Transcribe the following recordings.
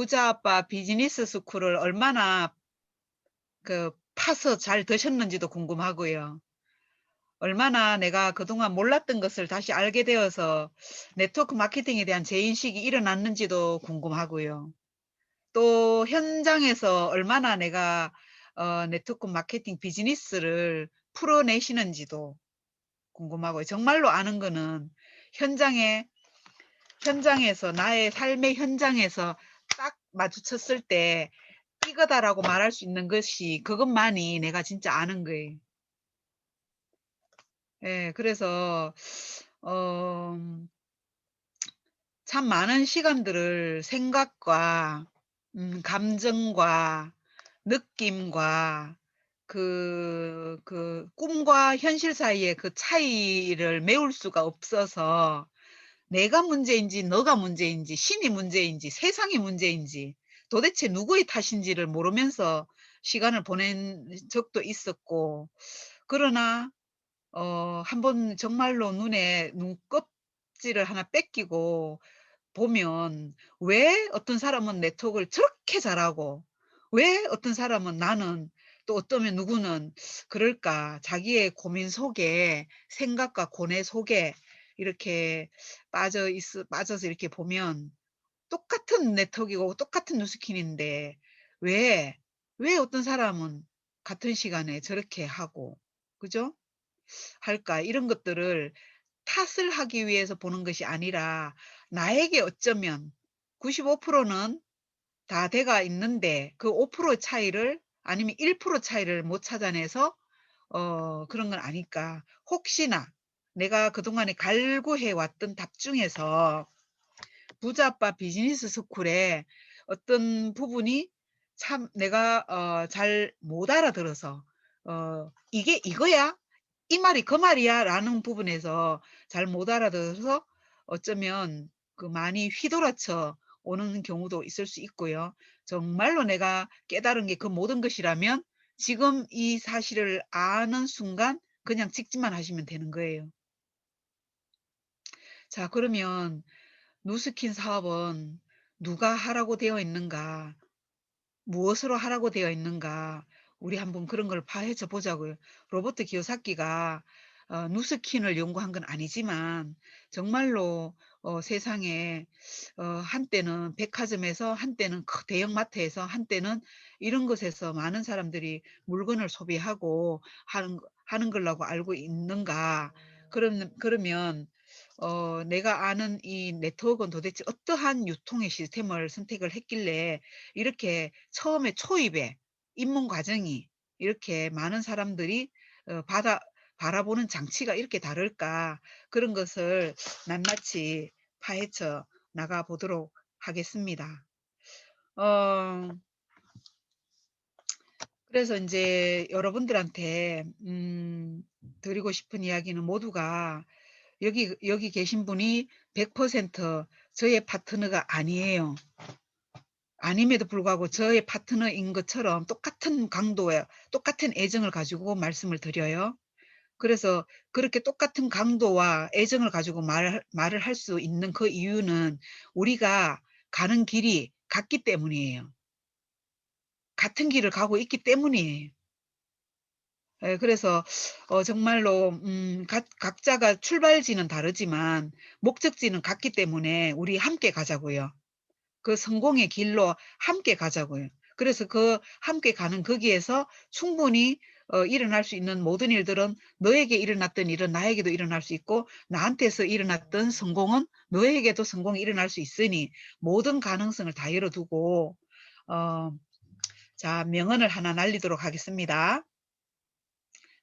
부자 아빠 비즈니스 스쿨을 얼마나 파서 잘 드셨는지도 궁금하고요. 얼마나 내가 그동안 몰랐던 것을 다시 알게 되어서 네트워크 마케팅에 대한 재인식이 일어났는지도 궁금하고요. 또 현장에서 얼마나 내가 네트워크 마케팅 비즈니스를 풀어내시는지도 궁금하고요. 정말로 아는 거는 현장에 현장에서 나의 삶의 현장에서 딱 마주쳤을 때 이거다라고 말할 수 있는 것이 그것만이 내가 진짜 아는 거예요. 예, 그래서 어, 참 많은 시간들을 생각과 감정과 느낌과 그 꿈과 현실 사이의 그 차이를 메울 수가 없어서 내가 문제인지 너가 문제인지 신이 문제인지 세상이 문제인지 도대체 누구의 탓인지를 모르면서 시간을 보낸 적도 있었고, 그러나 한번 정말로 눈에 눈껍질을 하나 뺏기고 보면 왜 어떤 사람은 네트워크를 저렇게 잘하고 왜 어떤 사람은 나는 또 어쩌면 누구는 그럴까, 자기의 고민 속에 생각과 고뇌 속에 이렇게 빠져서 이렇게 보면 똑같은 네트워크이고 똑같은 뉴스킨인데 왜, 왜 어떤 사람은 같은 시간에 저렇게 하고, 그죠? 할까? 이런 것들을 탓을 하기 위해서 보는 것이 아니라 나에게 어쩌면 95%는 다 돼가 있는데 그 5% 차이를 아니면 1% 차이를 못 찾아내서 그런 건 아닐까. 혹시나 내가 그동안에 갈구해 왔던 답 중에서 부자아빠 비즈니스 스쿨에 어떤 부분이 참 내가 잘 못 알아들어서 이게 이거야? 이 말이 그 말이야? 라는 부분에서 잘 못 알아들어서 어쩌면 그 많이 휘돌아쳐 오는 경우도 있을 수 있고요. 정말로 내가 깨달은 게 그 모든 것이라면 지금 이 사실을 아는 순간 그냥 찍지만 하시면 되는 거예요. 자, 그러면 누스킨 사업은 누가 하라고 되어 있는가? 무엇으로 하라고 되어 있는가? 우리 한번 그런 걸 파헤쳐 보자고요. 로버트 기요사키가 누스킨을 연구한 건 아니지만 정말로 세상에 한때는 백화점에서, 한때는 대형마트에서, 한때는 이런 것에서 많은 사람들이 물건을 소비하고 하는 걸라고 알고 있는가? 그러면 내가 아는 이 네트워크는 도대체 어떠한 유통의 시스템을 선택을 했길래 이렇게 처음에 초입에 입문 과정이 이렇게 많은 사람들이 어, 받아 바라보는 장치가 이렇게 다를까, 그런 것을 낱낱이 파헤쳐 나가 보도록 하겠습니다. 어, 그래서 이제 여러분들한테 드리고 싶은 이야기는 모두가 여기 계신 분이 100% 저의 파트너가 아니에요. 아님에도 불구하고 저의 파트너인 것처럼 똑같은 강도에 똑같은 애정을 가지고 말씀을 드려요. 그래서 그렇게 똑같은 강도와 애정을 가지고 말을 할 수 있는 그 이유는 우리가 가는 길이 같기 때문이에요. 같은 길을 가고 있기 때문이에요. 예, 그래서 정말로 각자가 출발지는 다르지만 목적지는 같기 때문에 우리 함께 가자고요. 그 성공의 길로 함께 가자고요. 그래서 그 함께 가는 거기에서 충분히 일어날 수 있는 모든 일들은, 너에게 일어났던 일은 나에게도 일어날 수 있고 나한테서 일어났던 성공은 너에게도 성공이 일어날 수 있으니 모든 가능성을 다 열어두고 어, 자, 명언을 하나 날리도록 하겠습니다.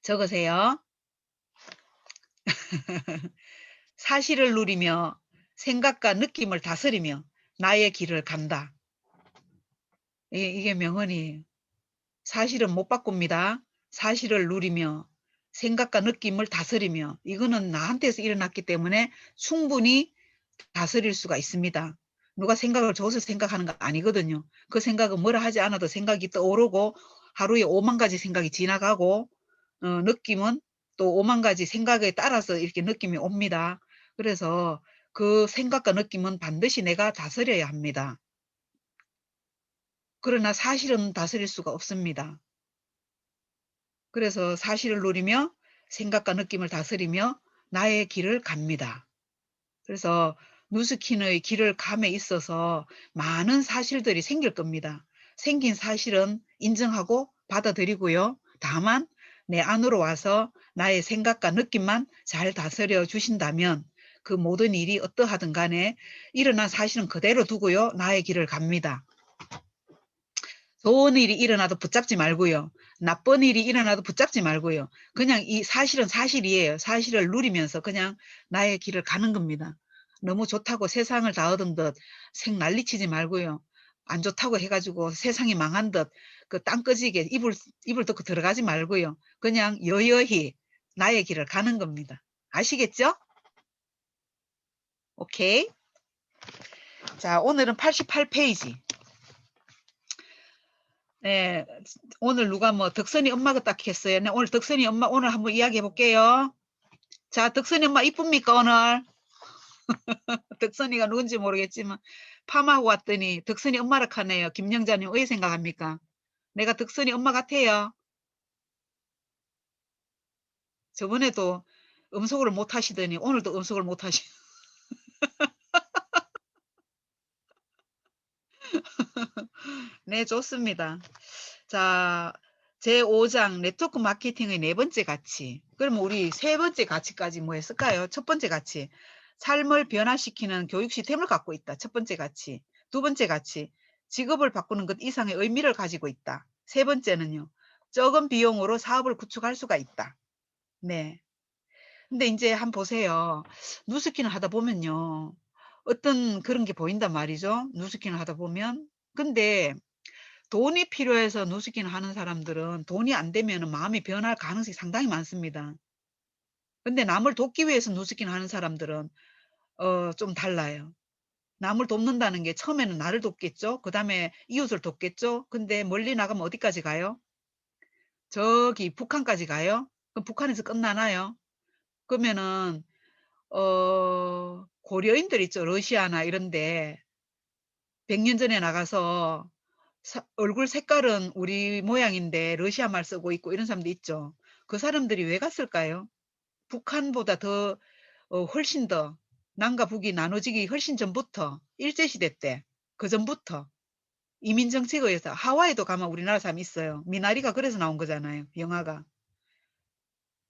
적으세요. 사실을 누리며 생각과 느낌을 다스리며 나의 길을 간다. 이게 명언이에요. 사실은 못 바꿉니다. 사실을 누리며 생각과 느낌을 다스리며, 이거는 나한테서 일어났기 때문에 충분히 다스릴 수가 있습니다. 누가 생각을 줘서 생각하는 거 아니거든요. 그 생각은 뭐라 하지 않아도 생각이 떠오르고 하루에 5만 가지 생각이 지나가고 느낌은 또 5만 가지 생각에 따라서 이렇게 느낌이 옵니다. 그래서 그 생각과 느낌은 반드시 내가 다스려야 합니다. 그러나 사실은 다스릴 수가 없습니다. 그래서 사실을 누리며 생각과 느낌을 다스리며 나의 길을 갑니다. 그래서 누스킨의 길을 감에 있어서 많은 사실들이 생길 겁니다. 생긴 사실은 인정하고 받아들이고요. 다만 내 안으로 와서 나의 생각과 느낌만 잘 다스려 주신다면 그 모든 일이 어떠하든 간에 일어난 사실은 그대로 두고요. 나의 길을 갑니다. 좋은 일이 일어나도 붙잡지 말고요. 나쁜 일이 일어나도 붙잡지 말고요. 그냥 이 사실은 사실이에요. 사실을 누리면서 그냥 나의 길을 가는 겁니다. 너무 좋다고 세상을 다 얻은 듯 생 난리치지 말고요. 안 좋다고 해가지고 세상이 망한 듯 그 땅끄지게 이불 덮고 들어가지 말고요. 그냥 여여히 나의 길을 가는 겁니다. 아시겠죠? 오케이. 자, 오늘은 88페이지. 네, 오늘 누가 뭐 덕선이 엄마가 딱 했어요. 네, 오늘 덕선이 엄마 오늘 한번 이야기해 볼게요. 자, 덕선이 엄마 이쁩니까 오늘? 덕선이가 누군지 모르겠지만 파마하고 왔더니 덕선이 엄마라 하네요. 김영자님 왜 생각합니까? 내가 덕선이 엄마 같아요. 저번에도 음속을 못 하시더니 오늘도 음속을 못 하시. 네, 좋습니다. 자, 제5장 네트워크 마케팅의 네 번째 가치. 그럼 우리 세 번째 가치까지 뭐 했을까요? 첫 번째 가치. 삶을 변화시키는 교육 시스템을 갖고 있다. 첫 번째 가치. 두 번째 가치. 직업을 바꾸는 것 이상의 의미를 가지고 있다. 세 번째는요. 적은 비용으로 사업을 구축할 수가 있다. 네. 근데 이제 한번 보세요. 누스키는 하다 보면요. 어떤 그런 게 보인단 말이죠. 누스키는 하다 보면. 근데 돈이 필요해서 누스키는 하는 사람들은 돈이 안 되면 마음이 변할 가능성이 상당히 많습니다. 근데 남을 돕기 위해서 누스키는 하는 사람들은 좀 달라요. 남을 돕는다는 게 처음에는 나를 돕겠죠. 그 다음에 이웃을 돕겠죠. 근데 멀리 나가면 어디까지 가요? 저기 북한까지 가요? 그럼 북한에서 끝나나요? 그러면은 고려인들 있죠. 러시아나 이런데 100년 전에 나가서 얼굴 색깔은 우리 모양인데 러시아 말 쓰고 있고 이런 사람도 있죠. 그 사람들이 왜 갔을까요? 북한보다 더 훨씬 더 남과 북이 나눠지기 훨씬 전부터 일제시대 때 그 전부터 이민정책에 의해서 하와이도 가면 우리나라 사람이 있어요. 미나리가 그래서 나온 거잖아요. 영화가.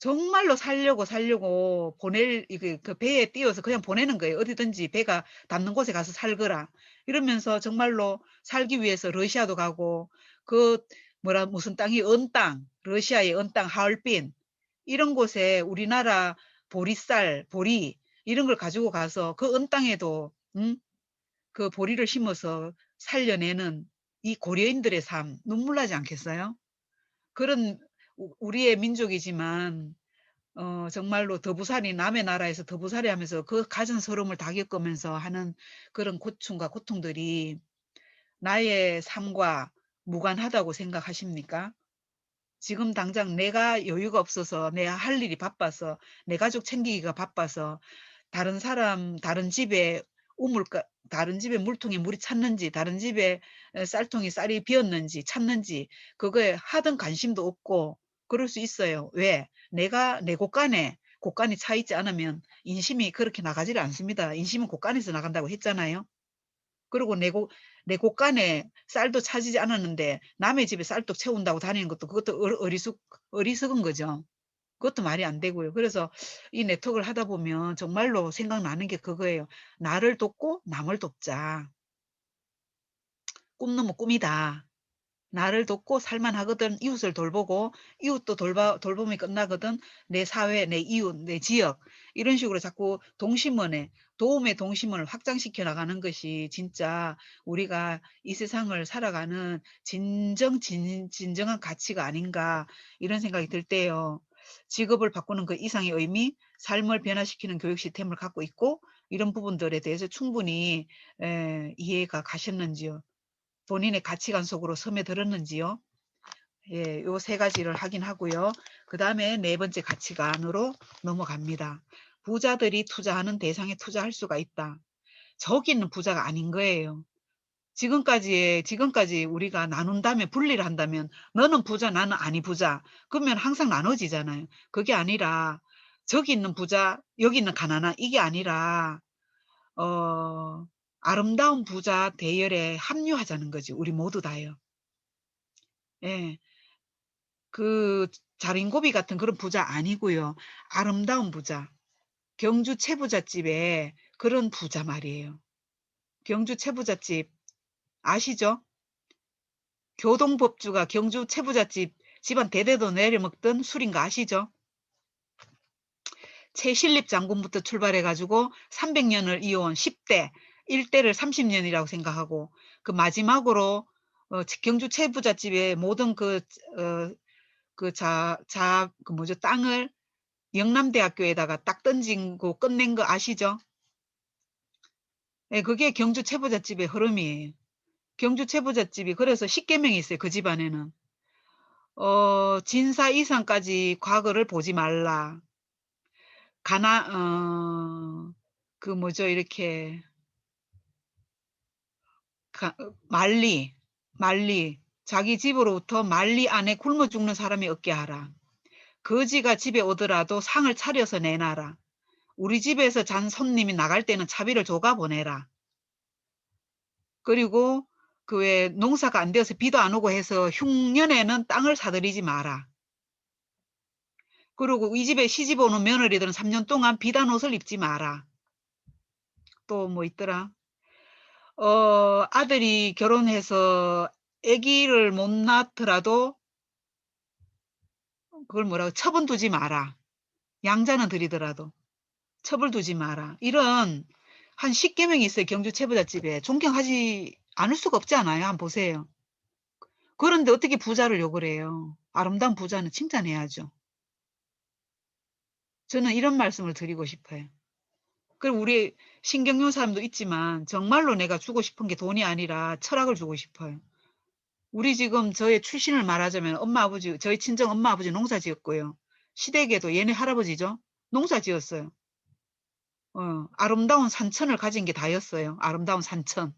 정말로 살려고 그 배에 띄워서 그냥 보내는 거예요. 어디든지 배가 닿는 곳에 가서 살거라. 이러면서 정말로 살기 위해서 러시아도 가고, 그, 무슨 땅이 러시아의 언 땅, 하얼빈, 이런 곳에 우리나라 보리쌀, 보리, 이런 걸 가지고 가서 그 언 땅에도, 그 보리를 심어서 살려내는 이 고려인들의 삶, 눈물 나지 않겠어요? 그런 우리의 민족이지만, 정말로 더부살이 남의 나라에서 더부살이 하면서 그 가진 서름을 다 겪으면서 하는 그런 고충과 고통들이 나의 삶과 무관하다고 생각하십니까? 지금 당장 내가 여유가 없어서 내가 할 일이 바빠서 내 가족 챙기기가 바빠서 다른 사람, 다른 집에 다른 집에 물통에 물이 찼는지, 다른 집에 쌀통에 쌀이 비었는지 찾는지, 그거에 하등 관심도 없고, 그럴 수 있어요. 왜? 내가 내 곳간이 차 있지 않으면 인심이 그렇게 나가지를 않습니다. 인심은 곳간에서 나간다고 했잖아요. 그리고 내 곳간에 쌀도 차지지 않았는데 남의 집에 쌀떡 채운다고 다니는 것도 그것도 어리석은 거죠. 그것도 말이 안 되고요. 그래서 이 네트워크를 하다 보면 정말로 생각나는 게 그거예요. 나를 돕고 남을 돕자. 꿈 넘어 꿈이다. 나를 돕고 살만하거든. 이웃을 돌보고 이웃도 돌봄이 끝나거든. 내 사회, 내 이웃, 내 지역 이런 식으로 자꾸 도움의 동심을 확장시켜 나가는 것이 진짜 우리가 이 세상을 살아가는 진정한 가치가 아닌가 이런 생각이 들 때요. 직업을 바꾸는 그 이상의 의미, 삶을 변화시키는 교육 시스템을 갖고 있고 이런 부분들에 대해서 충분히 이해가 가셨는지요. 본인의 가치관 속으로 스며들었는지요. 예, 요 세 가지를 확인하고요. 그 다음에 네 번째 가치관으로 넘어갑니다. 부자들이 투자하는 대상에 투자할 수가 있다. 저기 있는 부자가 아닌 거예요. 지금까지 우리가 나눈 다음에 분리를 한다면 너는 부자, 나는 아니 부자. 그러면 항상 나눠지잖아요. 그게 아니라 저기 있는 부자, 여기 있는 가난한 이게 아니라 어, 아름다운 부자 대열에 합류하자는 거지. 우리 모두 다요. 예. 그 자린고비 같은 그런 부자 아니고요. 아름다운 부자. 경주 채부잣집에 그런 부자 말이에요. 경주 채부잣집 아시죠? 교동법주가 경주 채부잣집 집안 대대도 내려먹던 술인 거 아시죠? 최신립 장군부터 출발해가지고 300년을 이어온 10대, 1대를 30년이라고 생각하고 그 마지막으로 경주 채부잣집의 모든 그 뭐죠, 땅을 영남대학교에다가 딱 던진 거 끝낸 거 아시죠? 예, 그게 경주 채부잣집의 흐름이에요. 경주 채부잣집이 그래서 10계명이 있어요. 그 집안에는. 진사 이상까지 과거를 보지 말라. 그 뭐죠, 이렇게, 말리. 자기 집으로부터 말리 안에 굶어 죽는 사람이 없게 하라. 거지가 집에 오더라도 상을 차려서 내놔라. 우리 집에서 잔 손님이 나갈 때는 차비를 줘가 보내라. 그리고 그 왜 농사가 안 되어서 비도 안 오고 해서 흉년에는 땅을 사들이지 마라. 그리고 이 집에 시집 오는 며느리들은 3년 동안 비단 옷을 입지 마라. 또 뭐 있더라? 아들이 결혼해서 아기를 못 낳더라도 그걸 뭐라고 첩은 두지 마라. 양자는 드리더라도 첩을 두지 마라. 이런 한 10계명이 있어요. 경주 채부잣집에. 존경하지 않을 수가 없지 않아요? 한번 보세요. 그런데 어떻게 부자를 욕을 해요? 아름다운 부자는 칭찬해야죠. 저는 이런 말씀을 드리고 싶어요. 그리고 우리 신경용 사람도 있지만 정말로 내가 주고 싶은 게 돈이 아니라 철학을 주고 싶어요. 우리 지금 저의 출신을 말하자면 엄마 아버지, 저희 친정 엄마 아버지 농사 지었고요. 시댁에도 얘네 할아버지죠. 농사 지었어요. 아름다운 산천을 가진 게 다였어요. 아름다운 산천.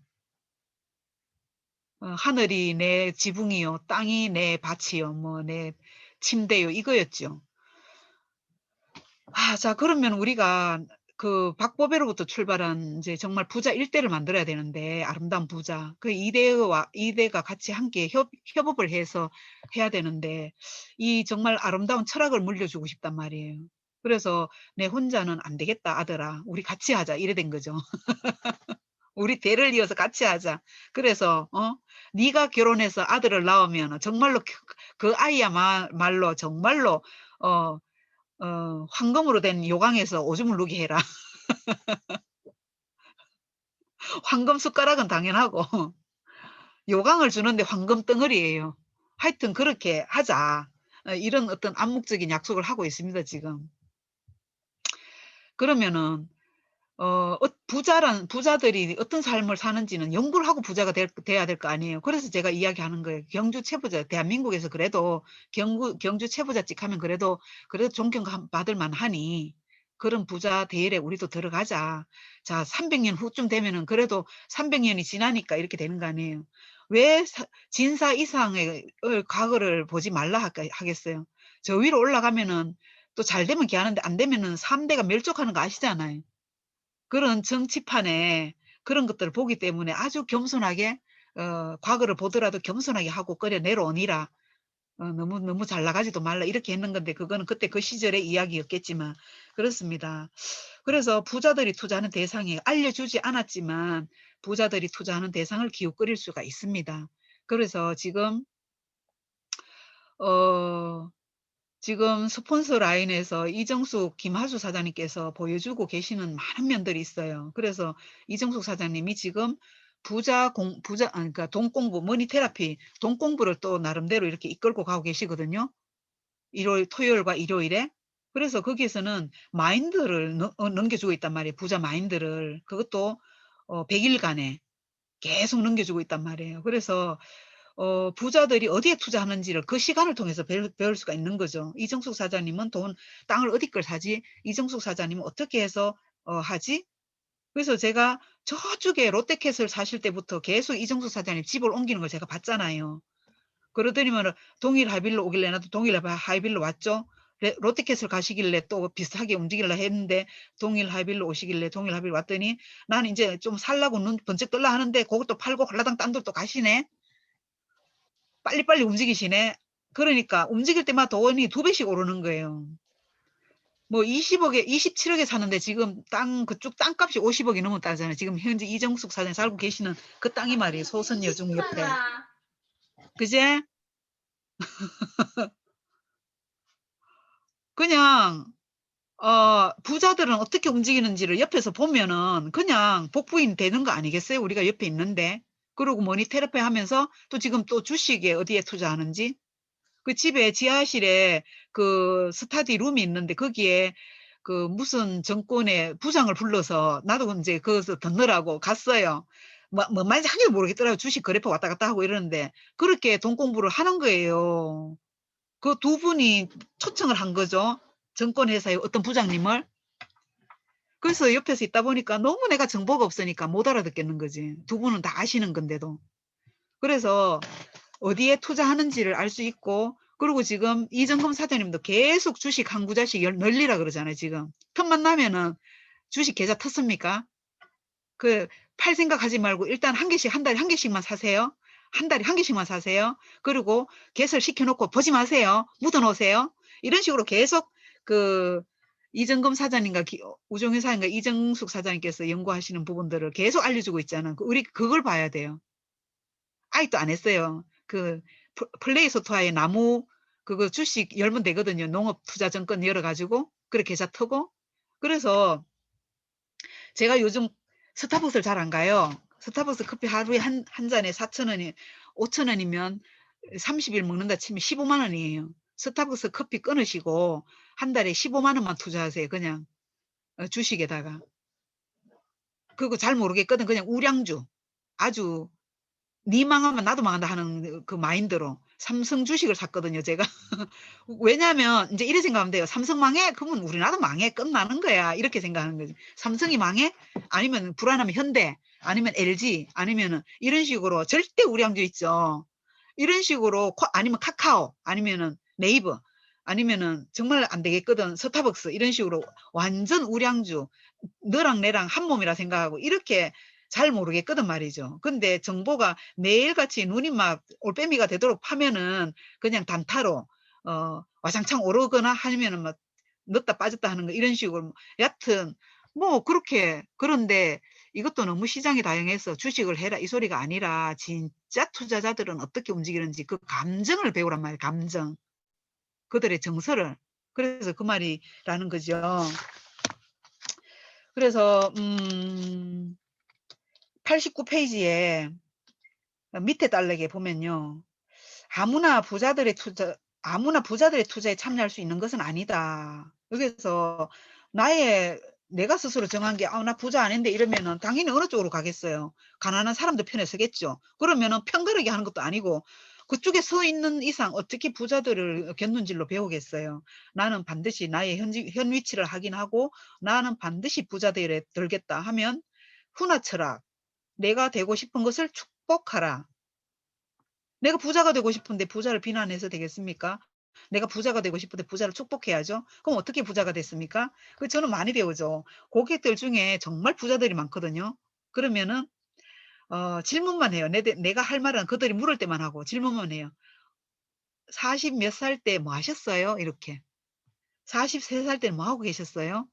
하늘이 내 지붕이요. 땅이 내 밭이요. 뭐 내 침대요. 이거였죠. 자, 그러면 우리가 그 박보배로부터 출발한 이제 정말 부자 일대를 만들어야 되는데, 아름다운 부자. 그 이대가 같이 함께 협업을 해서 해야 되는데, 이 정말 아름다운 철학을 물려주고 싶단 말이에요. 그래서 내 혼자는 안 되겠다, 아들아. 우리 같이 하자. 이래 된 거죠. 우리 대를 이어서 같이 하자. 그래서, 네가 결혼해서 아들을 낳으면 정말로 그 아이야말로 정말로, 어, 황금으로 된 요강에서 오줌을 누게 해라. 황금 숟가락은 당연하고, 요강을 주는데 황금 덩어리예요. 하여튼 그렇게 하자. 이런 어떤 암묵적인 약속을 하고 있습니다, 지금. 그러면은, 부자들이 어떤 삶을 사는지는 연구를 하고 부자가 돼야 될 거 아니에요. 그래서 제가 이야기하는 거예요. 경주 채부자, 대한민국에서 그래도 경주 채부자집 하면 그래도 존경받을 만하니 그런 부자 대열에 우리도 들어가자. 자, 300년 후쯤 되면은 그래도 300년이 지나니까 이렇게 되는 거 아니에요. 왜 진사 이상의 과거를 보지 말라 하겠어요. 저 위로 올라가면은 또 잘 되면 기하는데 안 되면은 3대가 멸족하는 거 아시잖아요. 그런 정치판에 그런 것들을 보기 때문에 아주 겸손하게 과거를 보더라도 겸손하게 하고 끓여 내려오니라. 너무 잘 나가지도 말라 이렇게 했는 건데 그거는 그때 그 시절의 이야기였겠지만 그렇습니다. 그래서 부자들이 투자하는 대상이 알려주지 않았지만 부자들이 투자하는 대상을 기웃거릴 수가 있습니다. 그래서 어, 지금 스폰서 라인에서 이정숙, 김하수 사장님께서 보여주고 계시는 많은 면들이 있어요. 그래서 이정숙 사장님이 지금 그러니까 돈 공부, 머니 테라피, 돈 공부를 또 나름대로 이렇게 이끌고 가고 계시거든요. 토요일과 일요일에. 그래서 거기에서는 마인드를 넘겨주고 있단 말이에요. 부자 마인드를. 그것도 100일간에 계속 넘겨주고 있단 말이에요. 그래서 부자들이 어디에 투자하는지를 그 시간을 통해서 배울 수가 있는 거죠. 이정숙 사장님은 땅을 어디 걸 사지? 이정숙 사장님은 어떻게 해서 하지? 그래서 제가 저쪽에 롯데캐슬 사실 때부터 계속 이정수 사장님 집을 옮기는 걸 제가 봤잖아요. 그러더니만 동일 하이빌로 오길래 나도 동일 하이빌로 왔죠. 롯데캐슬 가시길래 또 비슷하게 움직이려 했는데 동일 하이빌로 오시길래 동일 하이빌 왔더니 나는 이제 좀 살라고 눈 번쩍 떨라 하는데 그것도 팔고 홀라당 딴 데또 가시네. 빨리빨리 움직이시네. 그러니까 움직일 때마다 돈이 2배씩 오르는 거예요. 뭐 20억에 27억에 사는데 지금 땅 그쪽 땅값이 50억이 넘었다잖아요. 지금 현재 이정숙 사장이 살고 계시는 그 땅이 말이에요. 소선 여중 옆에. 그제? 그냥 부자들은 어떻게 움직이는지를 옆에서 보면은 그냥 복부인 되는 거 아니겠어요? 우리가 옆에 있는데. 그리고 뭐니 테라피 하면서 또 지금 또 주식에 어디에 투자하는지. 그 집에 지하실에 그 스타디 룸이 있는데 거기에 그 무슨 정권의 부장을 불러서 나도 이제 거기서 듣느라고 갔어요. 뭐 말인지 한개도 모르겠더라고요. 주식 거래처 왔다 갔다 하고 이러는데 그렇게 돈 공부를 하는 거예요. 그 두 분이 초청을 한 거죠. 정권회사의 어떤 부장님을. 그래서 옆에서 있다 보니까 너무 내가 정보가 없으니까 못 알아듣겠는 거지. 두 분은 다 아시는 건데도. 그래서 어디에 투자하는지를 알 수 있고 그리고 지금 이정금 사장님도 계속 주식 한 구자씩 늘리라 그러잖아요. 지금 틈만 나면은 주식 계좌 텄습니까? 그 팔 생각하지 말고 일단 한 개씩 한 달에 한 개씩만 사세요. 한 달에 한 개씩만 사세요. 그리고 개설 시켜놓고 보지 마세요. 묻어놓으세요. 이런 식으로 계속 그 이정금 사장님과 우종현 사장님과 이정숙 사장님께서 연구하시는 부분들을 계속 알려주고 있잖아. 우리 그걸 봐야 돼요. 아직도 안 했어요. 그 플레이소토아의 나무 그거 주식 열면 되거든요. 농업투자증권 열어가지고 그렇게 계좌 터고 그래서 제가 요즘 스타벅스를 잘 안 가요. 스타벅스 커피 하루에 한 잔에 4,000원이 5,000원이면 30일 먹는다 치면 15만 원이에요. 스타벅스 커피 끊으시고 한 달에 15만 원만 투자하세요. 그냥 주식에다가. 그거 잘 모르겠거든. 그냥 우량주. 아주 니 망하면 나도 망한다 하는 그 마인드로 삼성 주식을 샀거든요, 제가. 왜냐면 이제 이렇게 생각하면 돼요. 삼성 망해? 그러면 우리나라도 망해. 끝나는 거야. 이렇게 생각하는 거지. 삼성이 망해? 아니면 불안하면 현대, 아니면 LG, 아니면은 이런 식으로 절대 우량주 있죠. 이런 식으로 아니면 카카오, 아니면은 네이버, 아니면은 정말 안 되겠거든. 스타벅스 이런 식으로 완전 우량주 너랑 내랑 한 몸이라 생각하고 이렇게 잘 모르겠거든 말이죠. 근데 정보가 매일같이 눈이 막 올빼미가 되도록 파면은 그냥 단타로 와장창 오르거나 하면은 막 넣었다 빠졌다 하는 거 이런 식으로 여하튼 뭐 그렇게 그런데 이것도 너무 시장이 다양해서 주식을 해라 이 소리가 아니라 진짜 투자자들은 어떻게 움직이는지 그 감정을 배우란 말이에요. 감정. 그들의 정서를. 그래서 그 말이라는 거죠. 그래서 89페이지에 밑에 달락에 보면요. 아무나 부자들의 투자, 아무나 부자들의 투자에 참여할 수 있는 것은 아니다. 여기서 나의 내가 스스로 정한 게, 나 부자 아닌데 이러면은 당연히 어느 쪽으로 가겠어요. 가난한 사람들 편에 서겠죠. 그러면은 편가르기 하는 것도 아니고 그쪽에 서 있는 이상 어떻게 부자들을 곁눈질로 배우겠어요. 나는 반드시 나의 현 위치를 확인하고 나는 반드시 부자 되겠다 하면 훈화 철학, 내가 되고 싶은 것을 축복하라. 내가 부자가 되고 싶은데 부자를 비난해서 되겠습니까? 내가 부자가 되고 싶은데 부자를 축복해야죠. 그럼 어떻게 부자가 됐습니까? 그 저는 많이 배우죠. 고객들 중에 정말 부자들이 많거든요. 그러면은 질문만 해요. 내가 할 말은 그들이 물을 때만 하고 질문만 해요. 40 몇 살 때 뭐 하셨어요? 이렇게. 43살 때는 뭐 하고 계셨어요?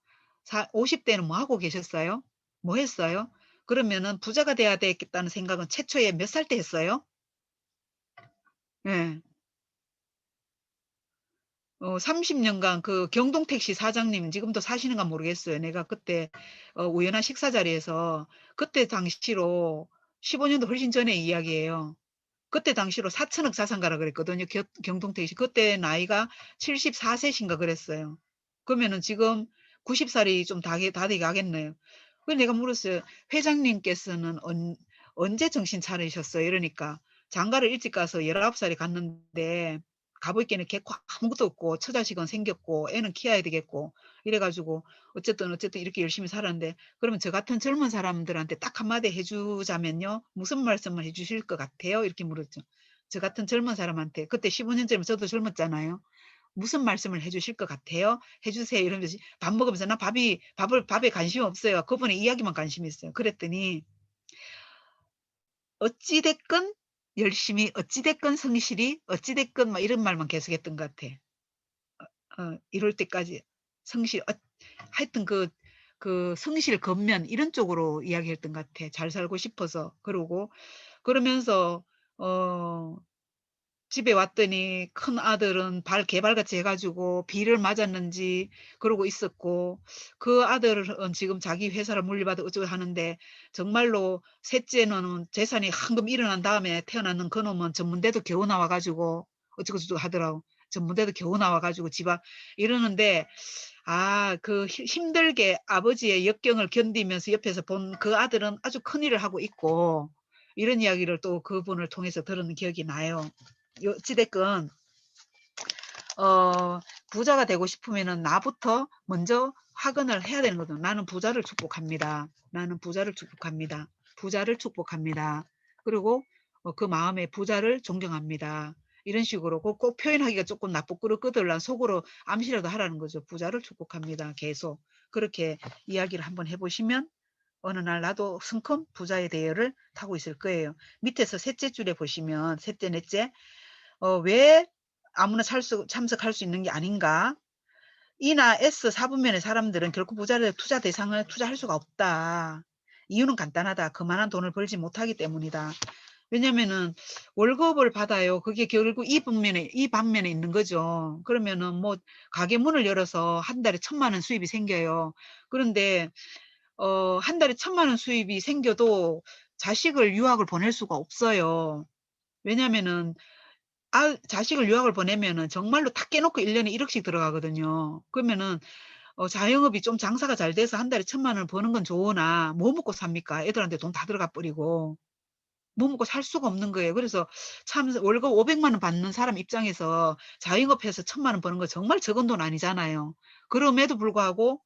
50대는 뭐 하고 계셨어요? 뭐 했어요? 그러면은 부자가 돼야 되겠다는 생각은 최초에 몇 살 때 했어요? 예. 30년간 그 경동택시 사장님 지금도 사시는가 모르겠어요. 내가 그때 우연한 식사 자리에서 그때 당시로 15년도 훨씬 전의 이야기예요. 그때 당시로 4천억 자산가라 그랬거든요. 경동택시. 그때 나이가 74세신가 그랬어요. 그러면은 지금 90살이 좀 다 되게 하겠네요. 그래서 내가 물었어요. 회장님께서는 언제 정신 차리셨어요? 이러니까 장가를 일찍 가서 19살에 갔는데 가보있게는 개코 아무것도 없고 처자식은 생겼고 애는 키워야 되겠고 이래가지고 어쨌든 이렇게 열심히 살았는데 그러면 저 같은 젊은 사람들한테 딱 한마디 해주자면요. 무슨 말씀을 해주실 것 같아요? 이렇게 물었죠. 저 같은 젊은 사람한테 그때 15년 전에 저도 젊었잖아요. 무슨 말씀을 해주실 것 같아요? 해주세요. 이러면서 밥 먹으면서 나 밥에 관심 없어요. 그분의 이야기만 관심 있어요. 그랬더니 어찌됐건 열심히 어찌됐건 성실히 어찌됐건 막 이런 말만 계속했던 것 같아. 이럴 때까지 성실 하여튼 그 성실 겉면 이런 쪽으로 이야기했던 것 같아. 잘 살고 싶어서 그러고 그러면서 집에 왔더니 큰 아들은 발 개발같이 해가지고 비를 맞았는지 그러고 있었고 그 아들은 지금 자기 회사를 물려받아 어쩌고 하는데 정말로 셋째는 재산이 황금 일어난 다음에 태어났는 그놈은 전문대도 겨우 나와가지고 어쩌고 저쩌고 하더라고. 전문대도 겨우 나와가지고 집 앞 이러는데 그 힘들게 아버지의 역경을 견디면서 옆에서 본 그 아들은 아주 큰일을 하고 있고 이런 이야기를 또 그분을 통해서 들은 기억이 나요. 어찌됐건 부자가 되고 싶으면은 나부터 먼저 학원을 해야 되는 거죠. 나는 부자를 축복합니다. 나는 부자를 축복합니다. 부자를 축복합니다. 그리고 그 마음에 부자를 존경합니다. 이런 식으로 꼭 표현하기가 조금 나쁘끄러거들란 속으로 암시라도 하라는 거죠. 부자를 축복합니다. 계속 그렇게 이야기를 한번 해보시면 어느 날 나도 성큼 부자의 대열을 타고 있을 거예요. 밑에서 셋째 줄에 보시면 셋째 넷째 왜 아무나 참석할 수 있는 게 아닌가? E나 S 4분면의 사람들은 결코 부자를 투자 대상을 투자할 수가 없다. 이유는 간단하다. 그만한 돈을 벌지 못하기 때문이다. 왜냐면은 월급을 받아요. 그게 결국 이 반면에 있는 거죠. 그러면은 뭐 가게 문을 열어서 한 달에 1,000만 원 수입이 생겨요. 그런데 한 달에 1,000만 원 수입이 생겨도 자식을 유학을 보낼 수가 없어요. 왜냐면은 자식을 유학을 보내면은 정말로 다 깨놓고 1년에 1억씩 들어가거든요. 그러면은 자영업이 좀 장사가 잘 돼서 한 달에 1,000만 원을 버는 건 좋으나 뭐 먹고 삽니까? 애들한테 돈 다 들어가 버리고 뭐 먹고 살 수가 없는 거예요. 그래서 참 월급 500만 원 받는 사람 입장에서 자영업해서 1,000만 원 버는 거 정말 적은 돈 아니잖아요. 그럼에도 불구하고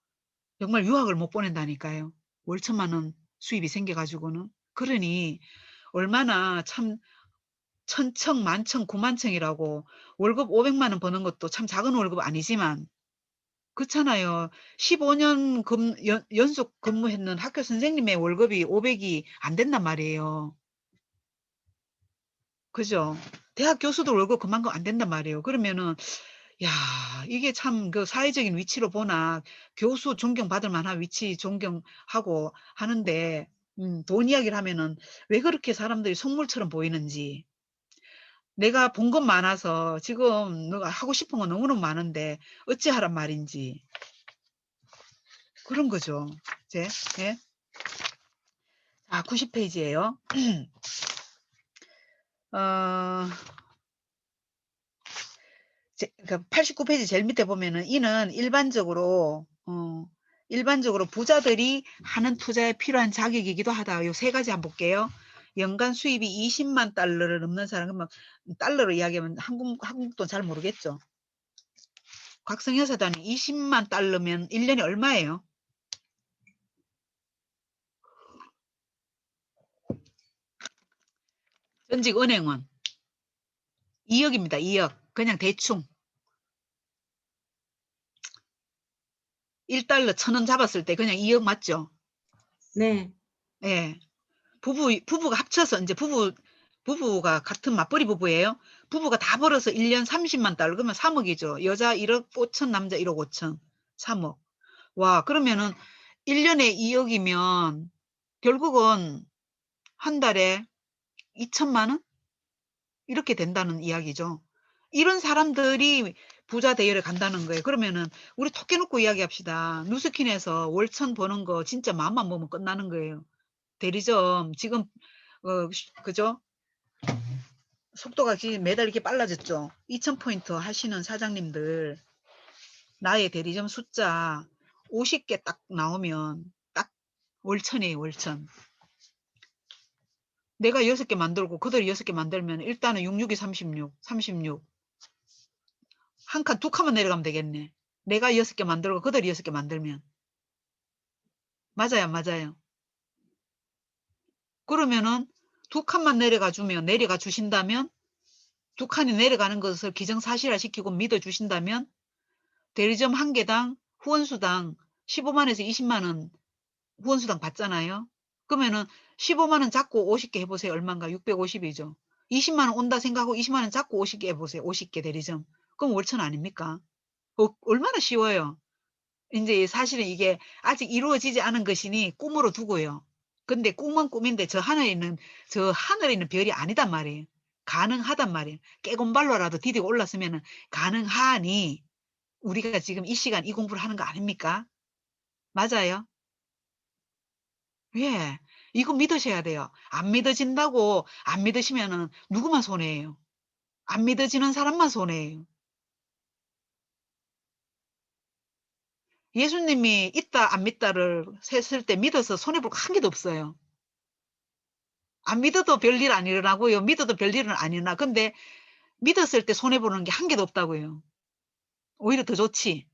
정말 유학을 못 보낸다니까요. 월 1,000만 원 수입이 생겨가지고는. 그러니 얼마나 참 천청, 만청, 구만청이라고 월급 500만 원 버는 것도 참 작은 월급 아니지만 그렇잖아요. 15년 연속 근무했는 학교 선생님의 월급이 500이 안 된단 말이에요. 그죠? 대학 교수도 월급 그만큼 안 된단 말이에요. 그러면은 야, 이게 참 그 사회적인 위치로 보나 교수 존경받을 만한 위치 존경하고 하는데 돈 이야기를 하면은 왜 그렇게 사람들이 속물처럼 보이는지 내가 본 건 많아서 지금 너가 하고 싶은 건 너무너무 많은데 어찌하란 말인지 그런 거죠. 이제 예? 90페이지예요. 어, 89페이지 제일 밑에 보면은 이는 일반적으로 부자들이 하는 투자에 필요한 자격이기도 하다. 요 세 가지 한번 볼게요. 연간 수입이 20만 달러를 넘는 사람, 그러면 달러로 이야기하면 한국 돈 잘 모르겠죠. 곽성여 사단이 20만 달러면 1년에 얼마예요? 전직 은행원 2억입니다. 2억. 그냥 대충 1달러 1,000원 잡았을 때 그냥 2억 맞죠? 네. 예. 부부가 합쳐서 이제 부부가 같은 맞벌이 부부예요. 부부가 다 벌어서 1년 30만 달러 그러면 3억이죠. 여자 1억 5천, 남자 1억 5천. 3억. 와, 그러면은 1년에 2억이면 결국은 한 달에 2천만 원? 이렇게 된다는 이야기죠. 이런 사람들이 부자 대열에 간다는 거예요. 그러면은 우리 톡 깨놓고 이야기합시다. 누스킨에서 월천 버는 거 진짜 마음만 먹으면 끝나는 거예요. 대리점 지금 그죠? 속도가 매달 이렇게 빨라졌죠. 2,000포인트 하시는 사장님들 나의 대리점 숫자 50개 딱 나오면 딱 월천이에요. 월천. 내가 6개 만들고 그들이 6개 만들면 일단은 66이 36, 36. 한 칸, 두 칸만 내려가면 되겠네. 내가 6개 만들고 그들이 6개 만들면. 맞아요, 맞아요. 그러면은 두 칸만 내려가 주신다면 두 칸이 내려가는 것을 기정사실화 시키고 믿어주신다면 대리점 한 개당 후원수당 15만에서 20만 원 후원수당 받잖아요. 그러면은 15만 원 잡고 50개 해보세요. 얼마인가? 650이죠. 20만 원 온다 생각하고 20만 원 잡고 50개 해보세요. 50개 대리점. 그럼 월천 아닙니까? 얼마나 쉬워요. 이제 사실은 이게 아직 이루어지지 않은 것이니 꿈으로 두고요. 근데 꿈은 꿈인데 저 하늘에 있는 별이 아니단 말이에요. 가능하단 말이에요. 깨곰발로라도 디디고 올랐으면 가능하니 우리가 지금 이 시간 이 공부를 하는 거 아닙니까? 맞아요. 예. 이거 믿으셔야 돼요. 안 믿어진다고 안 믿으시면은 누구만 손해예요. 안 믿어지는 사람만 손해예요. 예수님이 있다 안 믿다를 셌을 때 믿어서 손해볼 거 한 개도 없어요. 안 믿어도 별일 안 일어나고요. 믿어도 별일은 안 일어나. 근데 믿었을 때 손해보는 게 한 개도 없다고요. 오히려 더 좋지.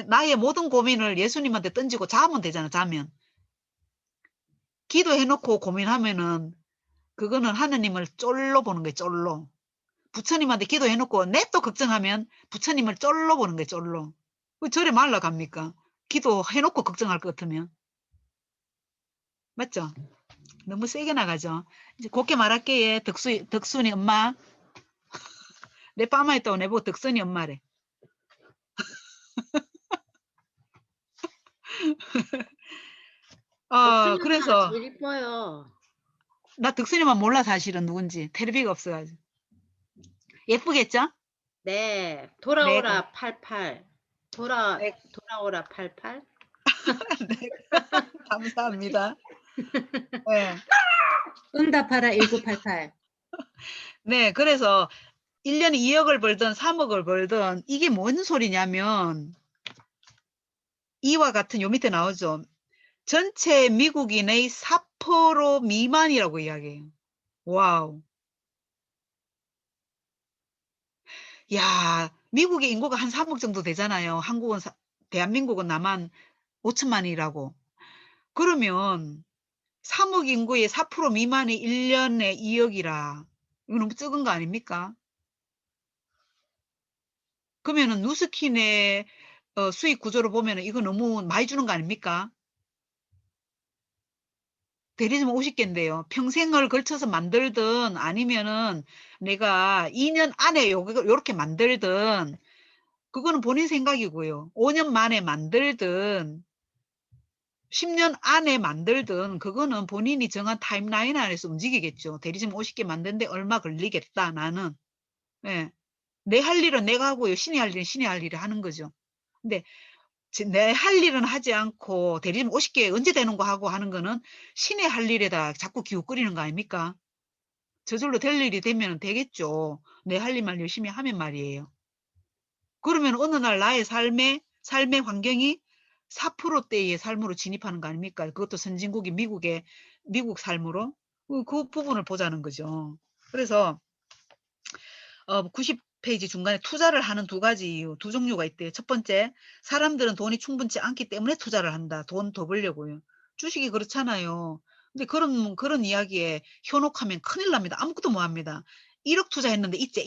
나의 모든 고민을 예수님한테 던지고 자면 되잖아, 자면. 기도해놓고 고민하면은 그거는 하느님을 쫄로 보는 거예요, 쫄로. 부처님한테 기도해놓고 냅또 걱정하면 부처님을 쫄로 보는 거예요, 쫄로. 왜 절에 말라 갑니까? 기도해놓고 걱정할 것 같으면. 맞죠? 너무 세게 나가죠. 이제 곱게 말할게, 덕순이 엄마. 내 빠마 있다고 내보고 덕순이 엄마래. 덕순이 엄마가 그래서 제일 이뻐요. 나 덕순이만 몰라 사실은 누군지. 텔레비가 없어가지고. 예쁘겠죠? 네, 네, 돌아오라 88. 네, 돌아오라 88. 네, 감사합니다. 네, 응답하라 1988. 네, 그래서 1년에 2억을 벌든 3억을 벌든 이게 뭔 소리냐면 이와 같은 요 밑에 나오죠. 전체 미국인의 4% 미만이라고 이야기해요. 와우. 야, 미국의 인구가 한 3억 정도 되잖아요. 대한민국은 나만 5천만이라고. 그러면 3억 인구의 4% 미만이 1년에 2억이라. 이거 너무 적은 거 아닙니까? 그러면은 누스킨의 수익 구조로 보면은 이거 너무 많이 주는 거 아닙니까? 대리점 50개인데요. 평생을 걸쳐서 만들든 아니면은 내가 2년 안에 요렇게 만들든 그거는 본인 생각이고요. 5년 만에 만들든 10년 안에 만들든 그거는 본인이 정한 타임라인 안에서 움직이겠죠. 대리점 50개 만드는데 얼마 걸리겠다 나는. 예. 내 할 일은 내가 하고요. 신이 할 일은 신이 할 일을 하는 거죠. 근데 내 할 일은 하지 않고 대리점 50개 언제 되는 거 하고 하는 거는 신의 할 일에다 자꾸 기웃거리는 거 아닙니까? 저절로 될 일이 되면 되겠죠. 내 할 일만 열심히 하면 말이에요. 그러면 어느 날 나의 삶의 환경이 4%대의 삶으로 진입하는 거 아닙니까? 그것도 선진국이 미국 삶으로 그 부분을 보자는 거죠. 그래서 90페이지 중간에 투자를 하는 두 가지 이유, 두 종류가 있대요. 첫 번째, 사람들은 돈이 충분치 않기 때문에 투자를 한다. 돈 더 벌려고요. 주식이 그렇잖아요. 근데 그런 이야기에 현혹하면 큰일 납니다. 아무것도 못 합니다. 1억 투자했는데 있제.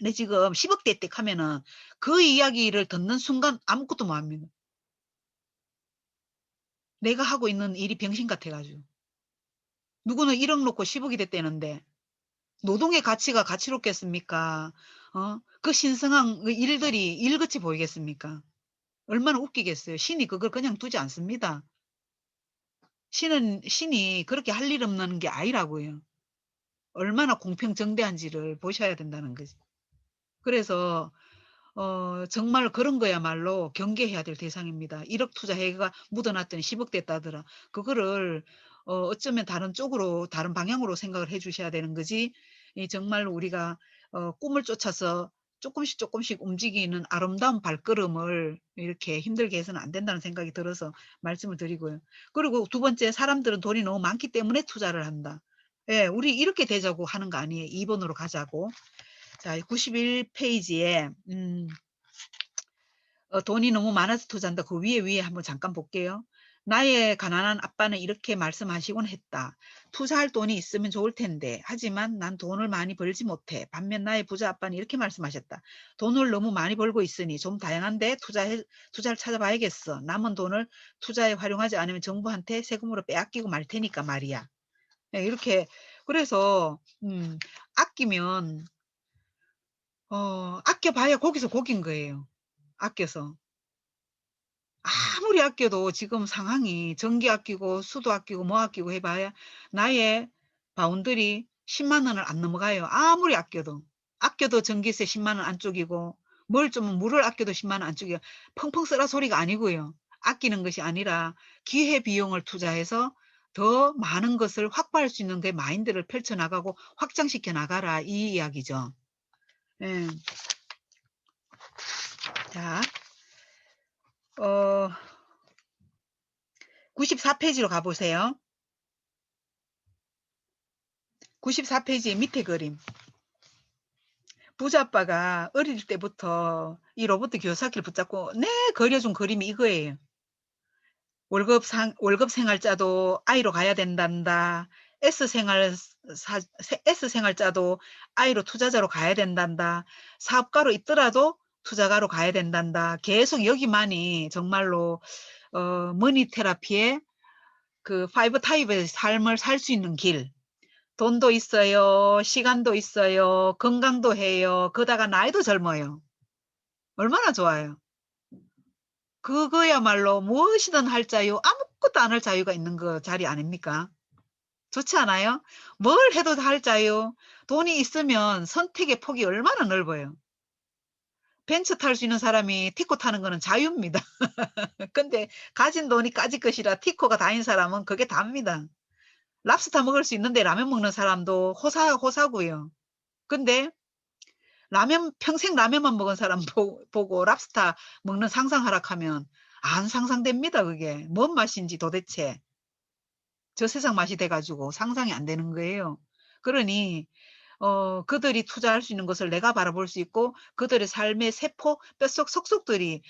내 지금 10억대 때 하면은 그 이야기를 듣는 순간 아무것도 못 합니다. 내가 하고 있는 일이 병신 같아가지고. 누구는 1억 놓고 10억이 됐다는데 노동의 가치가 가치롭겠습니까? 그 신성한 그 일들이 일같이 보이겠습니까? 얼마나 웃기겠어요. 신이 그걸 그냥 두지 않습니다. 신이 그렇게 할 일 없는 게 아니라고요. 얼마나 공평정대한지를 보셔야 된다는 거지. 그래서 정말 그런 거야말로 경계해야 될 대상입니다. 1억 투자해가 묻어놨더니 10억 됐다더라. 그거를 어쩌면 다른 방향으로 생각을 해 주셔야 되는 거지. 정말 우리가 꿈을 쫓아서 조금씩 움직이는 아름다운 발걸음을 이렇게 힘들게 해서는 안 된다는 생각이 들어서 말씀을 드리고요. 그리고 두 번째, 사람들은 돈이 너무 많기 때문에 투자를 한다. 예, 우리 이렇게 되자고 하는 거 아니에요. 2번으로 가자고. 자, 91페이지에 돈이 너무 많아서 투자한다. 그 위에 한번 잠깐 볼게요. 나의 가난한 아빠는 이렇게 말씀하시곤 했다. 투자할 돈이 있으면 좋을 텐데 하지만 난 돈을 많이 벌지 못해. 반면 나의 부자 아빠는 이렇게 말씀하셨다. 돈을 너무 많이 벌고 있으니 좀 다양한데 투자를 찾아봐야겠어. 남은 돈을 투자에 활용하지 않으면 정부한테 세금으로 빼앗기고 말 테니까 말이야. 네, 이렇게 그래서 아끼면 아껴봐야 거기서 거긴 거예요. 아껴서. 아무리 아껴도 지금 상황이 전기 아끼고 수도 아끼고 뭐 아끼고 해봐야 나의 바운더리 10만 원을 안 넘어가요. 아무리 아껴도. 아껴도 전기세 10만 원 안쪽이고 뭘 좀 물을 아껴도 10만 원 안쪽이고 펑펑 쓰라 소리가 아니고요. 아끼는 것이 아니라 기회비용을 투자해서 더 많은 것을 확보할 수 있는 그 마인드를 펼쳐나가고 확장시켜 나가라 이 이야기죠. 예. 자, 94페이지로 가보세요. 94페이지의 밑에 그림. 부자아빠가 어릴 때부터 이 로봇 교사기를 붙잡고 그려준 그림이 이거예요. 월급 생활자도 I로 가야 된단다. S생활자도 I로 투자자로 가야 된단다. 사업가로 있더라도 투자가로 가야 된단다. 계속 여기만이 정말로 머니 테라피의 그 5 타입의 삶을 살 수 있는 길. 돈도 있어요. 시간도 있어요. 건강도 해요. 그러다가 나이도 젊어요. 얼마나 좋아요. 그거야말로 무엇이든 할 자유, 아무것도 안 할 자유가 있는 그 자리 아닙니까? 좋지 않아요? 뭘 해도 할 자유. 돈이 있으면 선택의 폭이 얼마나 넓어요. 벤츠 탈 수 있는 사람이 티코 타는 거는 자유입니다. 근데 가진 돈이 까짓 것이라 티코가 다닌 사람은 그게 답니다. 랍스터 먹을 수 있는데 라면 먹는 사람도 호사고요. 근데 평생 라면만 먹은 사람 보고 랍스터 먹는 상상하락하면 안 상상됩니다. 그게 뭔 맛인지 도대체. 저 세상 맛이 돼가지고 상상이 안 되는 거예요. 그러니 그들이 투자할 수 있는 것을 내가 바라볼 수 있고 그들의 삶의 세포, 뼛속 속속들이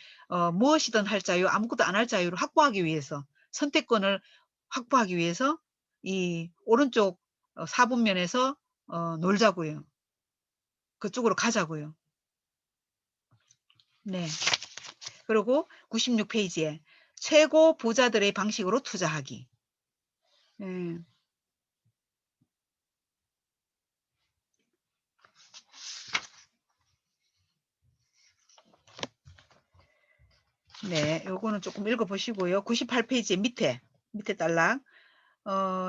무엇이든 할 자유, 아무것도 안 할 자유를 확보하기 위해서 선택권을 확보하기 위해서 이 오른쪽 4분면에서 놀자고요. 그쪽으로 가자고요. 네. 그리고 96페이지에 최고 부자들의 방식으로 투자하기. 네. 네, 요거는 조금 읽어보시고요. 98페이지 밑에 딸락.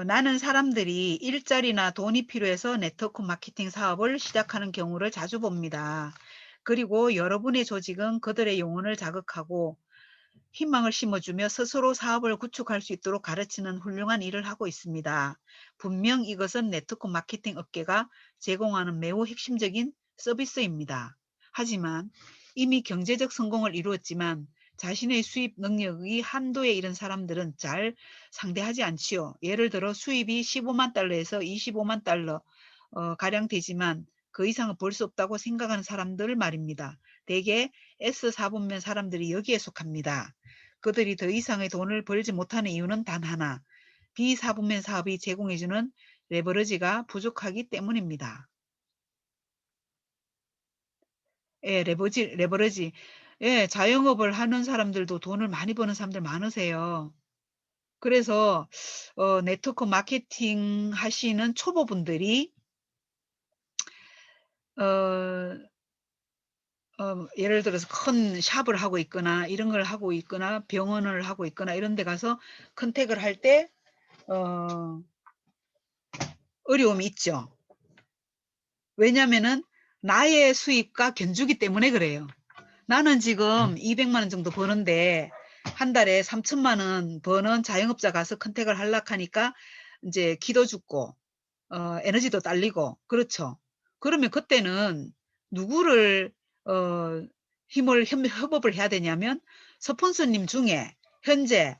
나는 사람들이 일자리나 돈이 필요해서 네트워크 마케팅 사업을 시작하는 경우를 자주 봅니다. 그리고 여러분의 조직은 그들의 영혼을 자극하고 희망을 심어주며 스스로 사업을 구축할 수 있도록 가르치는 훌륭한 일을 하고 있습니다. 분명 이것은 네트워크 마케팅 업계가 제공하는 매우 핵심적인 서비스입니다. 하지만 이미 경제적 성공을 이루었지만 자신의 수입 능력이 한도에 이른 사람들은 잘 상대하지 않지요. 예를 들어 수입이 15만 달러에서 25만 달러 가량 되지만 그 이상은 벌 수 없다고 생각하는 사람들 말입니다. 대개 S4분면 사람들이 여기에 속합니다. 그들이 더 이상의 돈을 벌지 못하는 이유는 단 하나, B4분면 사업이 제공해주는 레버리지가 부족하기 때문입니다. 예, 레버리지. 예, 자영업을 하는 사람들도 돈을 많이 버는 사람들 많으세요. 그래서 네트워크 마케팅 하시는 초보분들이 예를 들어서 큰 샵을 하고 있거나 이런 걸 하고 있거나 병원을 하고 있거나 이런 데 가서 컨택을 할 때 어려움이 있죠. 왜냐면은 나의 수입과 견주기 때문에 그래요. 나는 지금 200만 원 정도 버는데 한 달에 3천만 원 버는 자영업자 가서 컨택을 하려고 하니까 이제 기도 죽고 에너지도 딸리고 그렇죠. 그러면 그때는 누구를 협업을 해야 되냐면 스폰서님 중에 현재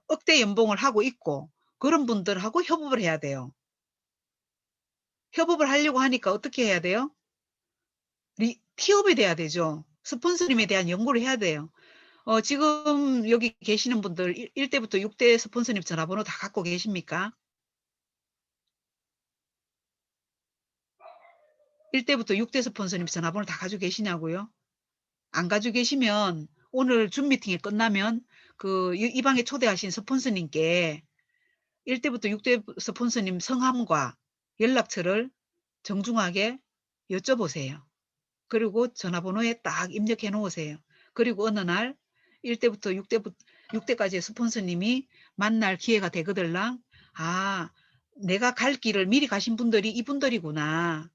억대 연봉을 하고 있고 그런 분들하고 협업을 해야 돼요. 협업을 하려고 하니까 어떻게 해야 돼요? 티업이 돼야 되죠. 스폰서님에 대한 연구를 해야 돼요. 지금 여기 계시는 분들 1대부터 6대 스폰서님 전화번호 다 갖고 계십니까? 1대부터 6대 스폰서님 전화번호 다 가지고 계시냐고요? 안 가지고 계시면 오늘 줌 미팅이 끝나면 이 방에 초대하신 스폰서님께 1대부터 6대 스폰서님 성함과 연락처를 정중하게 여쭤보세요. 그리고 전화번호에 딱 입력해 놓으세요. 그리고 어느 날 1대부터 6대까지의 스폰서님이 만날 기회가 되거들랑 아, 내가 갈 길을 미리 가신 분들이 이분들이구나.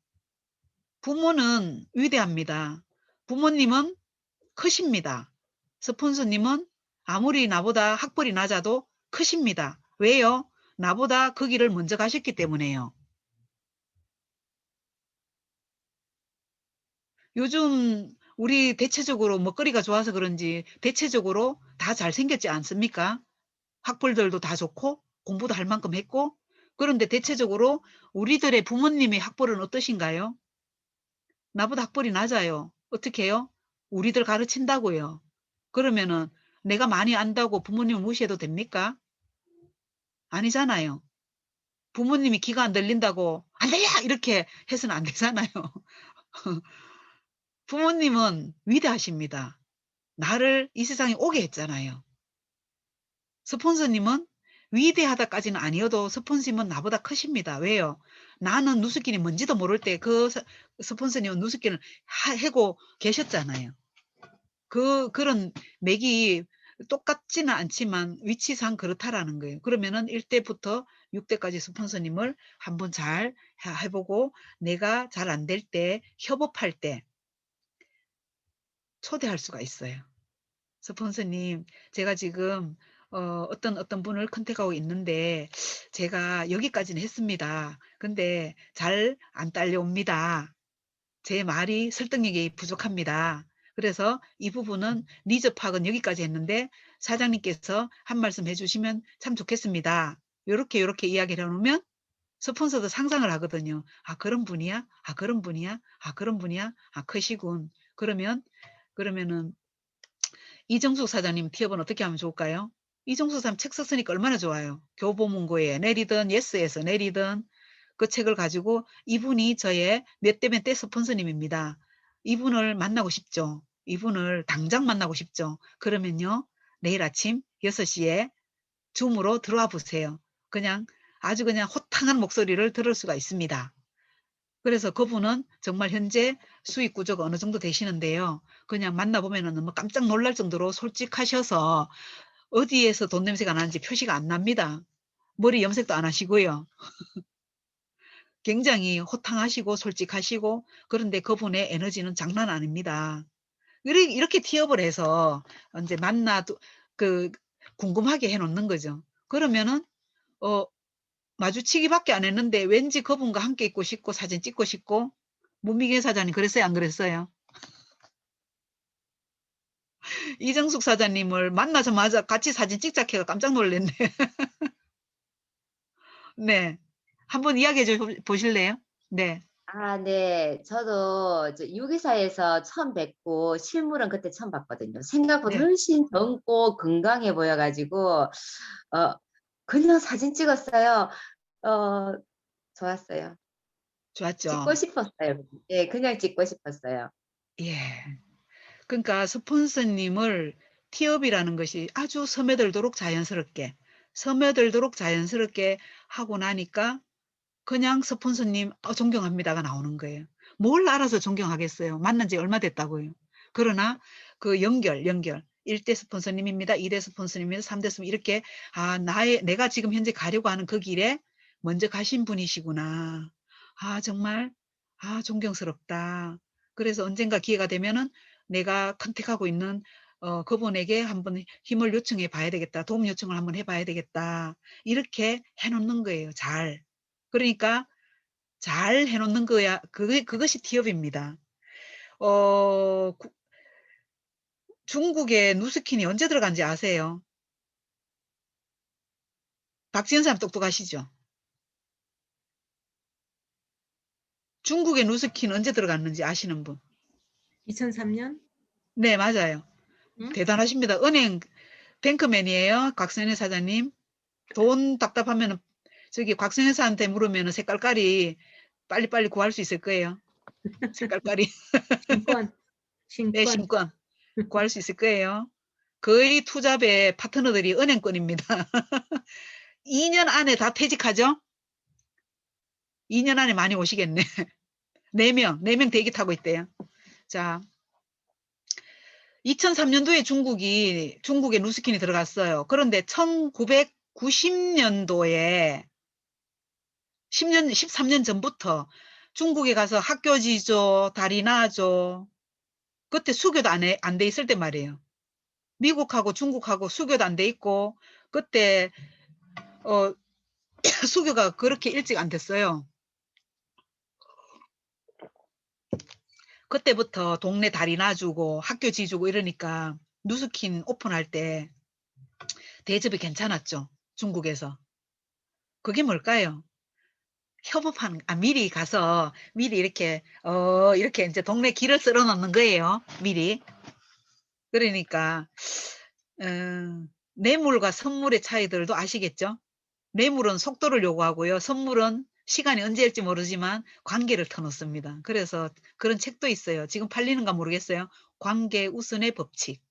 부모는 위대합니다. 부모님은 크십니다. 스폰서님은 아무리 나보다 학벌이 낮아도 크십니다. 왜요? 나보다 그 길을 먼저 가셨기 때문에요. 요즘 우리 대체적으로 먹거리가 좋아서 그런지 대체적으로 다 잘생겼지 않습니까? 학벌들도 다 좋고 공부도 할 만큼 했고 그런데 대체적으로 우리들의 부모님의 학벌은 어떠신가요? 나보다 학벌이 낮아요. 어떻게 해요? 우리들 가르친다고요. 그러면은 내가 많이 안다고 부모님을 무시해도 됩니까? 아니잖아요. 부모님이 귀가 안 들린다고 안 들려! 이렇게 해서는 안 되잖아요. 부모님은 위대하십니다. 나를 이 세상에 오게 했잖아요. 스폰서님은 위대하다까지는 아니어도 스폰서님은 나보다 크십니다. 왜요? 나는 누수끼리 뭔지도 모를 때 그 스폰서님은 누수끼리를 해고 계셨잖아요. 그런 맥이 똑같지는 않지만 위치상 그렇다라는 거예요. 그러면은 1대부터 6대까지 스폰서님을 한번 잘 해보고 내가 잘 안 될 때 협업할 때 초대할 수가 있어요. 스폰서님, 제가 지금 어떤 분을 컨택하고 있는데 제가 여기까지는 했습니다. 근데 잘 안 딸려옵니다. 제 말이 설득력이 부족합니다. 그래서 이 부분은 니즈 파악은 여기까지 했는데 사장님께서 한 말씀 해주시면 참 좋겠습니다. 요렇게 이야기를 해놓으면 스폰서도 상상을 하거든요. 아, 그런 분이야? 아, 그런 분이야? 아, 그런 분이야? 아, 크시군. 그러면은 이정숙 사장님 티업은 어떻게 하면 좋을까요? 이정숙 사장님 책 썼으니까 얼마나 좋아요. 교보문고에 내리든 예스에서 내리든 그 책을 가지고 이분이 저의 몇 대 몇 대 스폰서님입니다. 이분을 만나고 싶죠. 이분을 당장 만나고 싶죠. 그러면요. 내일 아침 6시에 줌으로 들어와 보세요. 그냥 아주 그냥 호탕한 목소리를 들을 수가 있습니다. 그래서 그분은 정말 현재 수익 구조가 어느 정도 되시는데요. 그냥 만나보면 너무 깜짝 놀랄 정도로 솔직하셔서 어디에서 돈 냄새가 나는지 표시가 안 납니다. 머리 염색도 안 하시고요. 굉장히 호탕하시고 솔직하시고 그런데 그분의 에너지는 장난 아닙니다. 이렇게 티업을 해서 이제 그 궁금하게 해놓는 거죠. 그러면은 마주치기밖에 안 했는데 왠지 그분과 함께 있고 싶고 사진 찍고 싶고 문미계 사장님 그랬어요? 안 그랬어요? 이정숙 사장님을 만나자마자 같이 사진 찍자 해가 깜짝 놀랐네. 네. 한번 이야기해 보실래요? 네. 아, 네. 저도 유기사에서 처음 뵙고 실물은 그때 처음 봤거든요. 생각보다 네. 훨씬 젊고 건강해 보여가지고 그냥 사진 찍었어요. 좋았어요. 좋았죠. 찍고 싶었어요. 예, 그냥 찍고 싶었어요. 예. 그러니까 스폰서님을 티업이라는 것이 아주 스며들도록 자연스럽게 하고 나니까 그냥 스폰서님 존경합니다가 나오는 거예요. 뭘 알아서 존경하겠어요. 만난 지 얼마 됐다고요. 그러나 그 연결 1대 스폰서님입니다. 2대 스폰서님입니다. 3대 스폰서 이렇게 내가 지금 현재 가려고 하는 그 길에 먼저 가신 분이시구나. 정말 존경스럽다. 그래서 언젠가 기회가 되면은 내가 컨택하고 있는 그분에게 한번 힘을 요청해 봐야 되겠다. 도움 요청을 한번 해봐야 되겠다. 이렇게 해놓는 거예요. 잘. 그러니까 잘 해놓는 거야. 그것이 티업입니다. 중국의 누스킨이 언제 들어간지 아세요? 박지현 사람 똑똑하시죠? 중국의 누스킨 언제 들어갔는지 아시는 분? 2003년? 네, 맞아요. 응? 대단하십니다. 은행 뱅크맨이에요. 곽선혜 사장님. 돈 답답하면은 저기 곽선혜사한테 물으면은 색깔깔이 빨리빨리 구할 수 있을 거예요. 색깔깔이. 신권. 네, 신권. 신권 구할 수 있을 거예요. 거의 투잡의 파트너들이 은행권입니다. 2년 안에 다 퇴직하죠? 2년 안에 많이 오시겠네. 4명 대기 타고 있대요. 자, 2003년도에 중국에 누스킨이 들어갔어요. 그런데 1990년도에 13년 전부터 중국에 가서 학교 지조, 다리 놔줘. 그때 수교도 안 돼 있을 때 말이에요. 미국하고 중국하고 수교도 안 돼 있고, 그때, 수교가 그렇게 일찍 안 됐어요. 그때부터 동네 다리 놔주고 학교 지주고 이러니까 누스킨 오픈할 때 대접이 괜찮았죠. 중국에서. 그게 뭘까요? 미리 가서 미리 이렇게 이제 동네 길을 쓸어 놓는 거예요. 미리. 그러니까 뇌물과 선물의 차이들도 아시겠죠? 뇌물은 속도를 요구하고요. 선물은 시간이 언제일지 모르지만 관계를 터놓습니다. 그래서 그런 책도 있어요. 지금 팔리는가 모르겠어요. 관계 우선의 법칙.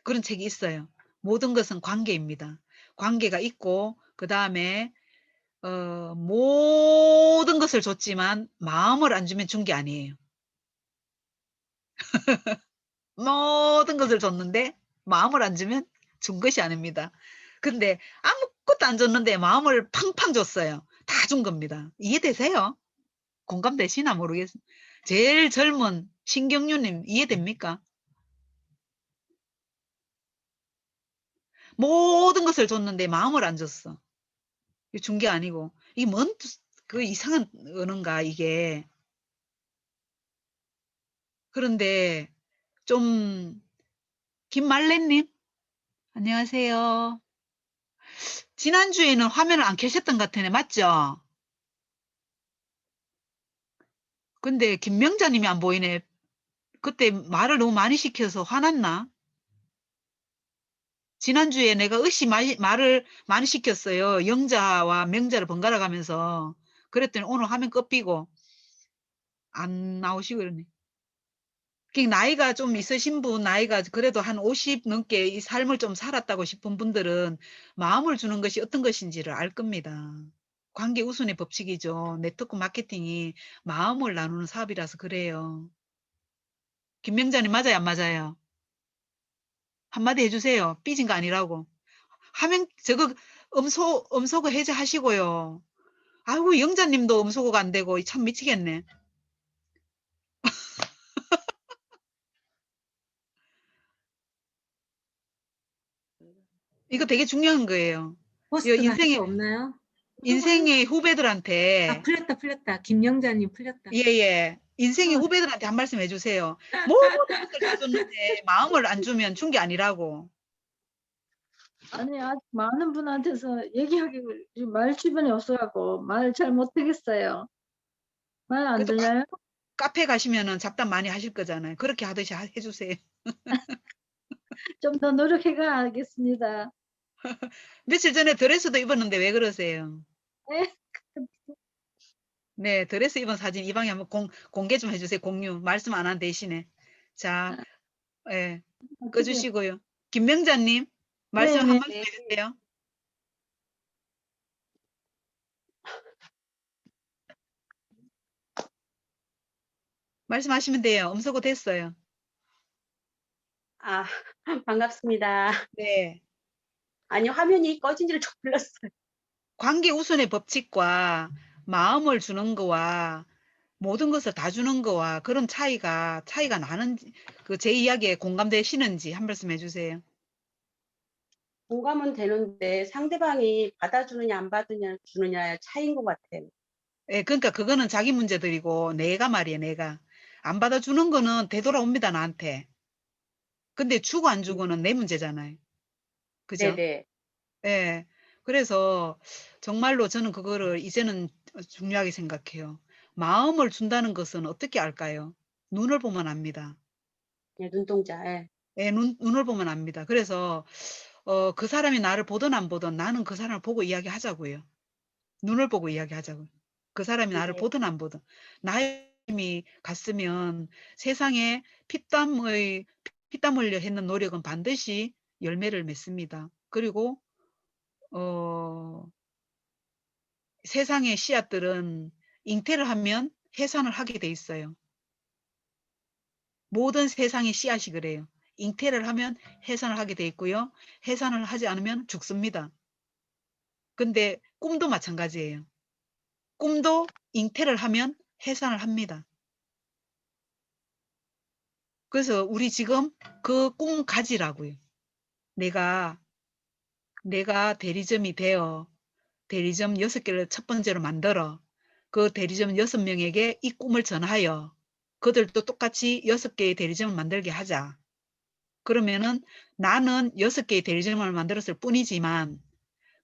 그런 책이 있어요. 모든 것은 관계입니다. 관계가 있고 그 다음에 모든 것을 줬지만 마음을 안 주면 준 게 아니에요. 모든 것을 줬는데 마음을 안 주면 준 것이 아닙니다. 근데 아무것도 안 줬는데 마음을 팡팡 줬어요. 다 준 겁니다. 이해되세요? 공감되시나 모르겠어요. 제일 젊은 신경유님 이해됩니까? 모든 것을 줬는데 마음을 안 줬어. 준 게 아니고 이게 그 이상한 언어인가 이게. 그런데 좀 김말래님 안녕하세요. 지난주에는 화면을 안 켜셨던 것 같으네. 맞죠? 근데 김명자님이 안 보이네. 그때 말을 너무 많이 시켜서 화났나? 지난주에 내가 말을 많이 시켰어요. 영자와 명자를 번갈아 가면서. 그랬더니 오늘 화면 꺼삐고 안 나오시고 그러네. 나이가 좀 있으신 분, 나이가 그래도 한 50 넘게 이 삶을 좀 살았다고 싶은 분들은 마음을 주는 것이 어떤 것인지를 알 겁니다. 관계 우선의 법칙이죠. 네트워크 마케팅이 마음을 나누는 사업이라서 그래요. 김명자님 맞아요, 안 맞아요? 한마디 해주세요. 삐진 거 아니라고. 저거 음소거 해제하시고요. 아이고, 영자님도 음소거가 안 되고 참 미치겠네. 이거 되게 중요한 거예요. 포스트가 할 수 없나요? 인생의 후배들한테 풀렸다. 김영자님 풀렸다. 예. 인생의 후배들한테 한 말씀 해주세요. 모든 것을 다 줬는데 마음을 안 주면 준 게 아니라고. 아니, 아직 많은 분한테서 얘기하기 말 주변이 없어갖고 말 잘 못하겠어요. 말 안 그래도 들려요? 카페 가시면은 잡담 많이 하실 거잖아요. 그렇게 하듯이 해주세요. 좀 더 노력해가 하겠습니다. 며칠 전에 드레스도 입었는데 왜 그러세요? 네? 네, 드레스 입은 사진 이 방에 한번 공개 좀 해주세요. 공유. 말씀 안 한 대신에. 자, 예, 꺼주시고요. 김명자님, 말씀 한 네, 말씀 해주세요. 말씀하시면 돼요. 음소거 됐어요. 아, 반갑습니다. 네. 아니, 화면이 꺼진 줄 몰랐어요. 관계 우선의 법칙과 마음을 주는 거와 모든 것을 다 주는 거와 그런 차이가 나는지, 제 이야기에 공감되시는지 한 말씀 해주세요. 공감은 되는데 상대방이 받아주느냐 안 받아주느냐의 차이인 것 같아요. 예, 그러니까 그거는 자기 문제들이고 내가 말이에요, 내가. 안 받아주는 거는 되돌아옵니다, 나한테. 근데 주고 안 주고는 내 문제잖아요. 그죠? 네네. 예. 그래서 정말로 저는 그거를 이제는 중요하게 생각해요. 마음을 준다는 것은 어떻게 알까요? 눈을 보면 압니다. 예, 눈동자. 예. 예, 눈을 보면 압니다. 그래서 그 사람이 나를 보든 안 보든 나는 그 사람을 보고 이야기하자고요. 눈을 보고 이야기하자고요. 그 사람이 나를 네. 보든 안 보든. 나의 힘이 갔으면 세상에 피땀 흘려 했는 노력은 반드시 열매를 맺습니다. 그리고 세상의 씨앗들은 잉태를 하면 해산을 하게 돼 있어요. 모든 세상의 씨앗이 그래요. 잉태를 하면 해산을 하게 돼 있고요. 해산을 하지 않으면 죽습니다. 근데 꿈도 마찬가지예요. 꿈도 잉태를 하면 해산을 합니다. 그래서 우리 지금 그 꿈 가지라고요. 내가 대리점이 되어 대리점 6개를 첫 번째로 만들어 그 대리점 6명에게 이 꿈을 전하여 그들도 똑같이 6개의 대리점을 만들게 하자. 그러면은 나는 6개의 대리점을 만들었을 뿐이지만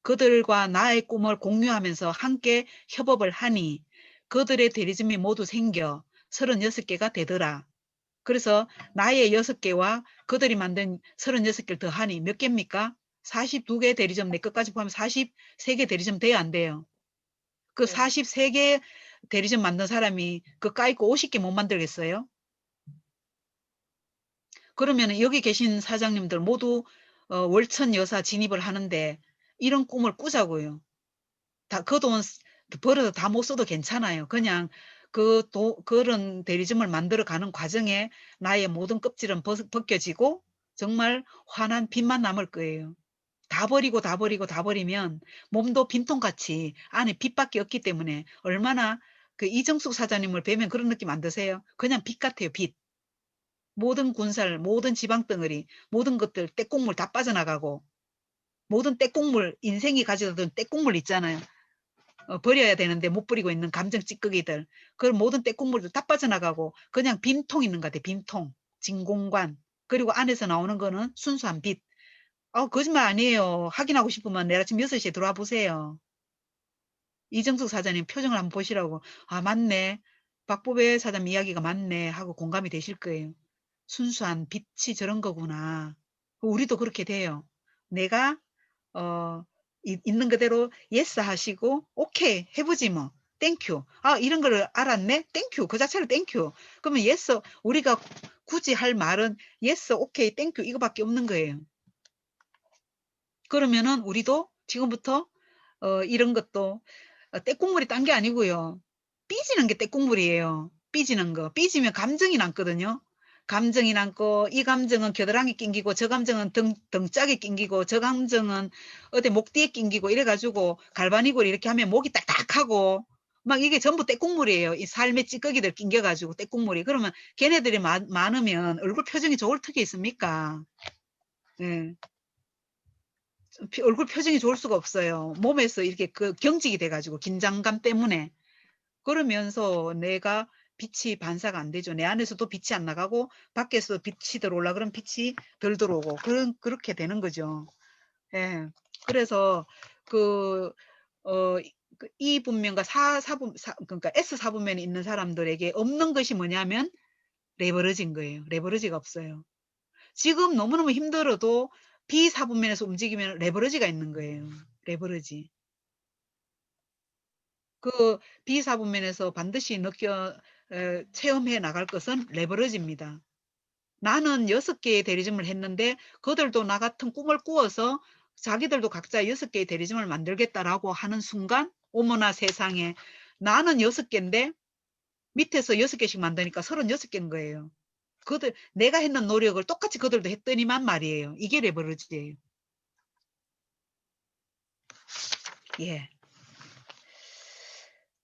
그들과 나의 꿈을 공유하면서 함께 협업을 하니 그들의 대리점이 모두 생겨 36개가 되더라. 그래서 나의 6개와 그들이 만든 36개를 더하니 몇 개입니까? 42개 대리점 내 것까지 포함해 43개 대리점 돼야 안 돼요. 그 네. 43개 대리점 만든 사람이 그 까이고 50개 못 만들겠어요? 그러면 여기 계신 사장님들 모두 월천 여사 진입을 하는데 이런 꿈을 꾸자고요. 그 돈 벌어서 다 못 써도 괜찮아요. 그냥 그런 대리점을 만들어 가는 과정에 나의 모든 껍질은 벗겨지고 정말 환한 빛만 남을 거예요. 다 버리면 몸도 빈통같이 안에 빛밖에 없기 때문에 얼마나 그 이정숙 사장님을 뵈면 그런 느낌 안 드세요? 그냥 빛 같아요, 빛. 모든 군살, 모든 지방덩어리, 모든 것들 떼국물 다 빠져나가고 모든 떼국물, 인생이 가져다던 떼국물 있잖아요. 버려야 되는데 못 버리고 있는 감정 찌꺼기들. 그런 모든 떼국물도 다 빠져나가고 그냥 빈통 있는 것 같아요. 빈통, 진공관. 그리고 안에서 나오는 거는 순수한 빛. 거짓말 아니에요. 확인하고 싶으면 내일 아침 6시에 들어와 보세요. 이정숙 사장님 표정을 한번 보시라고. 아, 맞네. 박보배 사장 이야기가 맞네 하고 공감이 되실 거예요. 순수한 빛이 저런 거구나. 우리도 그렇게 돼요. 내가 있는 그대로 예스 하시고 오케이 해보지 뭐. 땡큐. 이런 거를 알았네. 땡큐. 그 자체로 땡큐. 그러면 예스 우리가 굳이 할 말은 예스 오케이 땡큐 이거밖에 없는 거예요. 그러면은 우리도 지금부터 이런 것도 떼국물이 딴 게 아니고요. 삐지는 게 떼국물이에요. 삐지는 거. 삐지면 감정이 남거든요. 감정이 남고 이 감정은 겨드랑이 낑기고 저 감정은 등짝에 낑기고 저 감정은 어디 목 뒤에 낑기고 이래가지고 갈바닉으로 이렇게 하면 목이 딱딱하고 막 이게 전부 떼국물이에요. 이 삶의 찌꺼기들 낑겨가지고 떼국물이. 그러면 걔네들이 많으면 얼굴 표정이 좋을 턱이 있습니까? 네. 얼굴 표정이 좋을 수가 없어요. 몸에서 이렇게 그 경직이 돼가지고 긴장감 때문에. 그러면서 내가 빛이 반사가 안 되죠. 내 안에서도 빛이 안 나가고 밖에서 빛이 들어올라 그러면 빛이 덜 들어오고 그렇게 되는 거죠. 예. 그래서 이 분면과 그러니까 S4분면이 있는 사람들에게 없는 것이 뭐냐면 레버러지인 거예요. 레버러지가 없어요. 지금 너무너무 힘들어도 B4분면에서 움직이면 레버러지가 있는 거예요. 레버러지. 그 B4분면에서 반드시 체험해 나갈 것은 레버러지입니다. 나는 6개의 대리점을 했는데 그들도 나 같은 꿈을 꾸어서 자기들도 각자 6개의 대리점을 만들겠다라고 하는 순간 어머나 세상에 나는 6개인데 밑에서 6개씩 만드니까 36개인 거예요. 내가 했는 노력을 똑같이 그들도 했더니만 말이에요. 이게 레버러지예요. 예.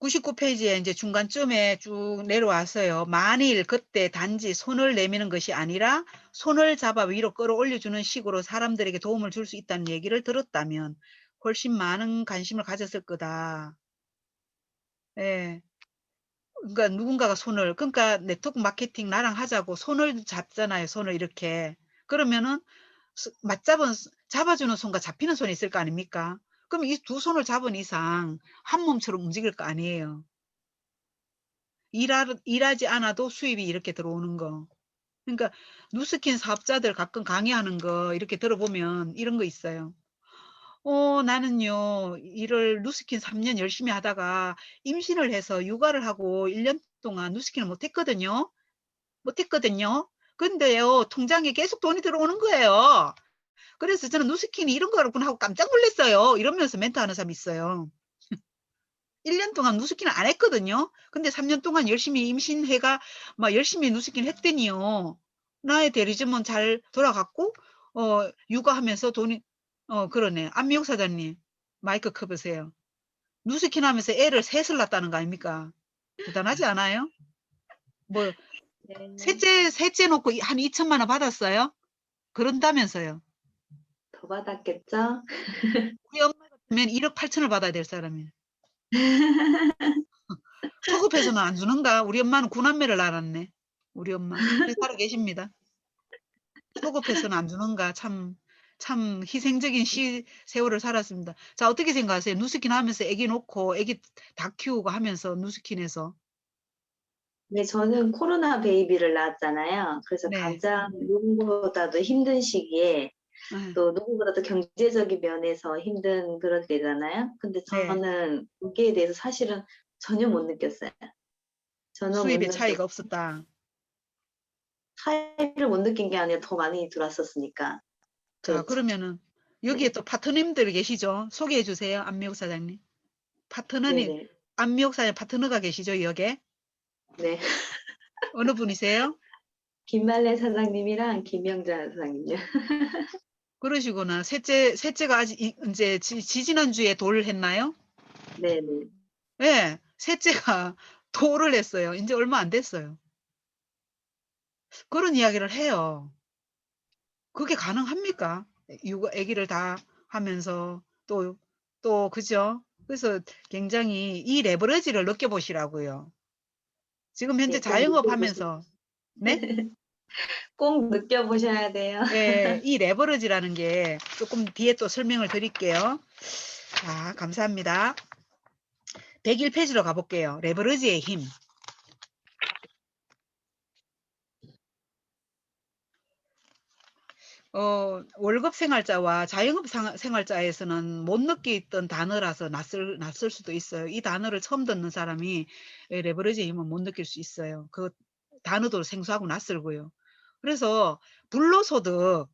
99페이지에 이제 중간쯤에 쭉 내려와서요. 만일 그때 단지 손을 내미는 것이 아니라 손을 잡아 위로 끌어올려주는 식으로 사람들에게 도움을 줄 수 있다는 얘기를 들었다면 훨씬 많은 관심을 가졌을 거다. 예. 그러니까 누군가가 그러니까 네트워크 마케팅 나랑 하자고 손을 잡잖아요. 손을 이렇게. 그러면은 잡아주는 손과 잡히는 손이 있을 거 아닙니까? 그럼 이 두 손을 잡은 이상 한 몸처럼 움직일 거 아니에요. 일하지 않아도 수입이 이렇게 들어오는 거. 그러니까 누스킨 사업자들 가끔 강의하는 거 이렇게 들어보면 이런 거 있어요. 나는요, 일을 누스킨 3년 열심히 하다가 임신을 해서 육아를 하고 1년 동안 누스킨을 못했거든요. 근데요, 통장에 계속 돈이 들어오는 거예요. 그래서 저는 누스킨이 이런 거라고 하고 깜짝 놀랐어요. 이러면서 멘트하는 사람이 있어요. 1년 동안 누스킨을 안 했거든요. 근데 3년 동안 열심히 임신해가 막 열심히 누스킨 했더니요. 나의 대리점은 잘 돌아갔고, 육아하면서 돈이, 그러네. 안미옥 사장님, 마이크 켜보세요. 누스킨 하면서 애를 셋을 낳았다는 거 아닙니까? 대단하지 않아요? 뭐, 네. 셋째 놓고 한 2천만 원 받았어요? 그런다면서요. 더 받았겠죠? 우리 엄마 같으면 1억 8천을 받아야 될 사람이에요. 소급해서는 안 주는가? 우리 엄마는 구남매를 낳았네. 우리 엄마. 살아 계십니다. 소급해서는 안 주는가? 참 희생적인 세월을 살았습니다. 자, 어떻게 생각하세요? 누스킨 하면서 애기 놓고 애기 다 키우고 하면서 누스킨에서. 네, 저는 코로나 베이비를 낳았잖아요. 그래서 네. 가장 누구보다도 힘든 시기에 네. 또 누구보다도 경제적인 면에서 힘든 그런 때잖아요. 근데 저는 거기에 대해서 사실은 전혀 못 느꼈어요. 전혀 못 수입의 느꼈- 차이가 없었다. 차이를 못 느낀 게 아니라 더 많이 들어왔었으니까. 자, 그렇죠. 그러면은 여기에 또 파트너님들 계시죠? 소개해 주세요. 안미옥 사장님. 파트너님, 네네. 안미옥 사장님 파트너가 계시죠? 여기에? 네. 어느 분이세요? 김말래 사장님이랑 김영자 사장님요. 그러시구나. 셋째가 아직 이제 지지난주에 돌을 했나요? 네네. 네, 셋째가 돌을 했어요. 이제 얼마 안 됐어요. 그런 이야기를 해요. 그게 가능합니까? 아기를 다 하면서 그죠? 그래서 굉장히 이 레버리지를 느껴보시라고요. 지금 현재 네, 꼭 자영업 느껴보시- 하면서, 네? 꼭 느껴보셔야 돼요. 예, 이 레버리지라는 게 조금 뒤에 또 설명을 드릴게요. 자, 감사합니다. 101페이지로 가볼게요. 레버리지의 힘. 월급 생활자와 자영업 생활자에서는 못 느끼던 단어라서 낯설 수도 있어요. 이 단어를 처음 듣는 사람이 레버리지의 힘은 못 느낄 수 있어요. 그 단어도 생소하고 낯설고요. 그래서 불로소득,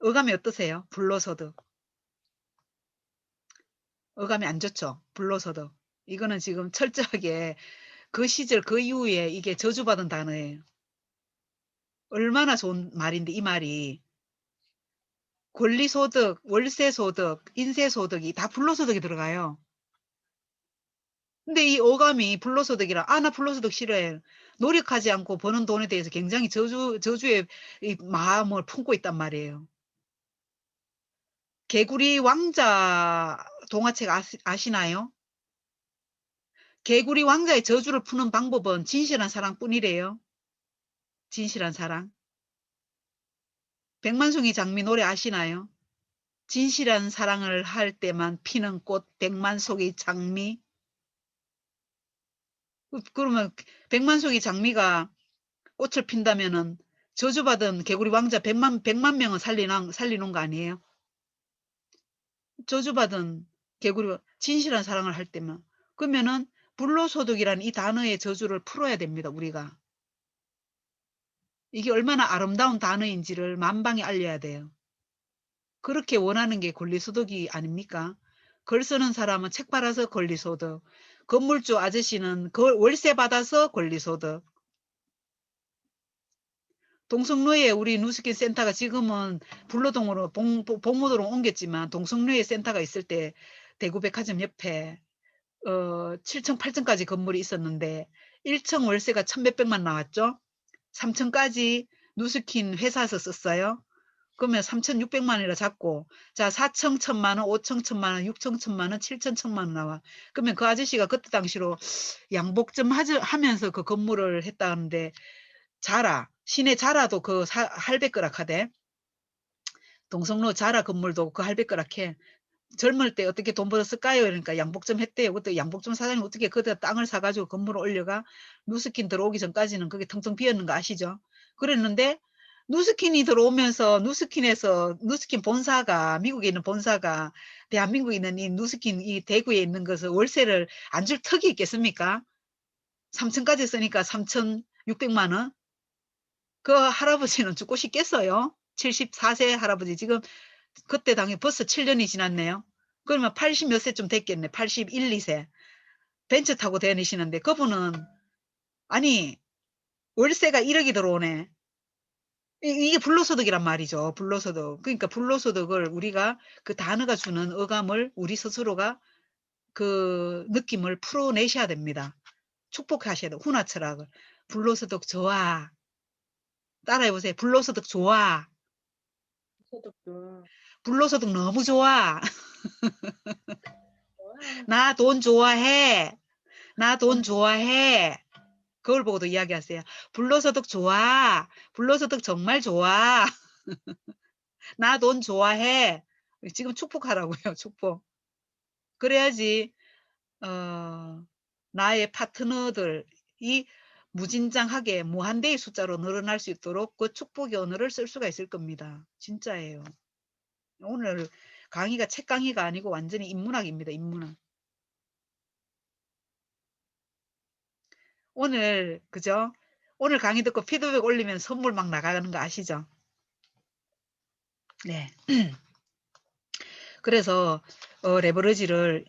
어감이 어떠세요? 불로소득. 어감이 안 좋죠? 불로소득. 이거는 지금 철저하게 그 시절 그 이후에 이게 저주받은 단어예요. 얼마나 좋은 말인데 이 말이. 권리소득, 월세소득, 인세소득이 다 불로소득이 들어가요. 근데 이 어감이 불로소득이라, 나 불로소득 싫어해. 노력하지 않고 버는 돈에 대해서 굉장히 저주의 이 마음을 품고 있단 말이에요. 개구리 왕자 동화책 아시나요? 개구리 왕자의 저주를 푸는 방법은 진실한 사랑뿐이래요. 진실한 사랑. 백만송이 장미 노래 아시나요? 진실한 사랑을 할 때만 피는 꽃, 백만송이 장미. 그러면 백만송이 장미가 꽃을 핀다면은 저주받은 개구리 왕자 100만 명은 살리는 거 아니에요? 저주받은 개구리 진실한 사랑을 할 때만. 그러면은 불로소득이라는 이 단어의 저주를 풀어야 됩니다. 우리가. 이게 얼마나 아름다운 단어인지를 만방에 알려야 돼요. 그렇게 원하는 게 권리소득이 아닙니까? 글 쓰는 사람은 책 팔아서 권리소득, 건물주 아저씨는 월세 받아서 권리소득. 동성로에 우리 누스킨 센터가 지금은 불로동으로 봉무도로 옮겼지만 동성로에 센터가 있을 때 대구백화점 옆에 7층, 8층까지 건물이 있었는데 1층 월세가 1,몇백만 나왔죠. 3층까지 누스킨 회사에서 썼어요. 그러면 3,600만 원이라 잡고 자 4층 1,000만 원, 5층 1,000만 원, 6층 1,000만 원, 7층 1,000만 원 나와. 그러면 그 아저씨가 그때 당시로 양복 좀 하면서 그 건물을 했다는데 자라, 시내 자라도 그 할배거락 하대. 동성로 자라 건물도 그 할배거락 해. 젊을 때 어떻게 돈 벌었을까요? 그러니까 양복 좀 했대요. 그때 양복 좀 사장님 어떻게 그때 땅을 사가지고 건물을 올려가 누스킨 들어오기 전까지는 그게 텅텅 비었는 거 아시죠? 그랬는데 누스킨이 들어오면서 누스킨 본사가 미국에 있는 본사가 대한민국에 있는 이 누스킨 이 대구에 있는 것을 월세를 안 줄 턱이 있겠습니까? 3천까지 쓰니까 3,600만 원. 그 할아버지는 죽고 싶겠어요? 74세 할아버지 지금 그때 당연히 벌써 7년이 지났네요. 그러면 80 몇 세쯤 됐겠네. 81, 2세. 벤츠 타고 다니시는데 그분은 아니 월세가 1억이 들어오네. 이게 불로소득이란 말이죠. 불로소득. 그러니까 불로소득을 우리가 그 단어가 주는 어감을 우리 스스로가 그 느낌을 풀어내셔야 됩니다. 축복하셔야 돼요. 훈화 철학을. 불로소득 좋아. 따라해보세요. 불로소득 좋아. 소득도 불로소득 너무 좋아. 좋아. 나 돈 좋아해. 나 돈 좋아해. 그걸 보고도 이야기하세요. 불로소득 좋아. 불로소득 정말 좋아. 나 돈 좋아해. 지금 축복하라고요. 축복. 그래야지 나의 파트너들이 무진장하게 무한대의 숫자로 늘어날 수 있도록 그 축복의 언어를 쓸 수가 있을 겁니다. 진짜예요. 오늘 강의가 책 강의가 아니고 완전히 인문학입니다. 인문학. 오늘 그죠? 오늘 강의 듣고 피드백 올리면 선물 막 나가는 거 아시죠? 네. 그래서 레버러지를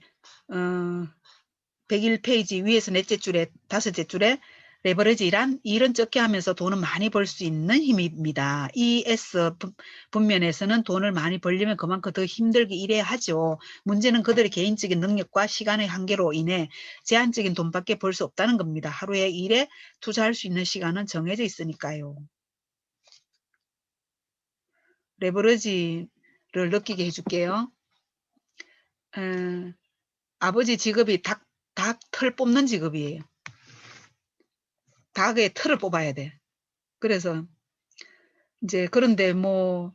101페이지 위에서 넷째 줄에 다섯째 줄에 레버러지란 일은 적게 하면서 돈을 많이 벌 수 있는 힘입니다. ES 분면에서는 돈을 많이 벌려면 그만큼 더 힘들게 일해야 하죠. 문제는 그들의 개인적인 능력과 시간의 한계로 인해 제한적인 돈밖에 벌 수 없다는 겁니다. 하루에 일에 투자할 수 있는 시간은 정해져 있으니까요. 레버러지를 느끼게 해줄게요. 아버지 직업이 닭 털 뽑는 직업이에요. 닭의 털을 뽑아야 돼. 그래서 이제 그런데 뭐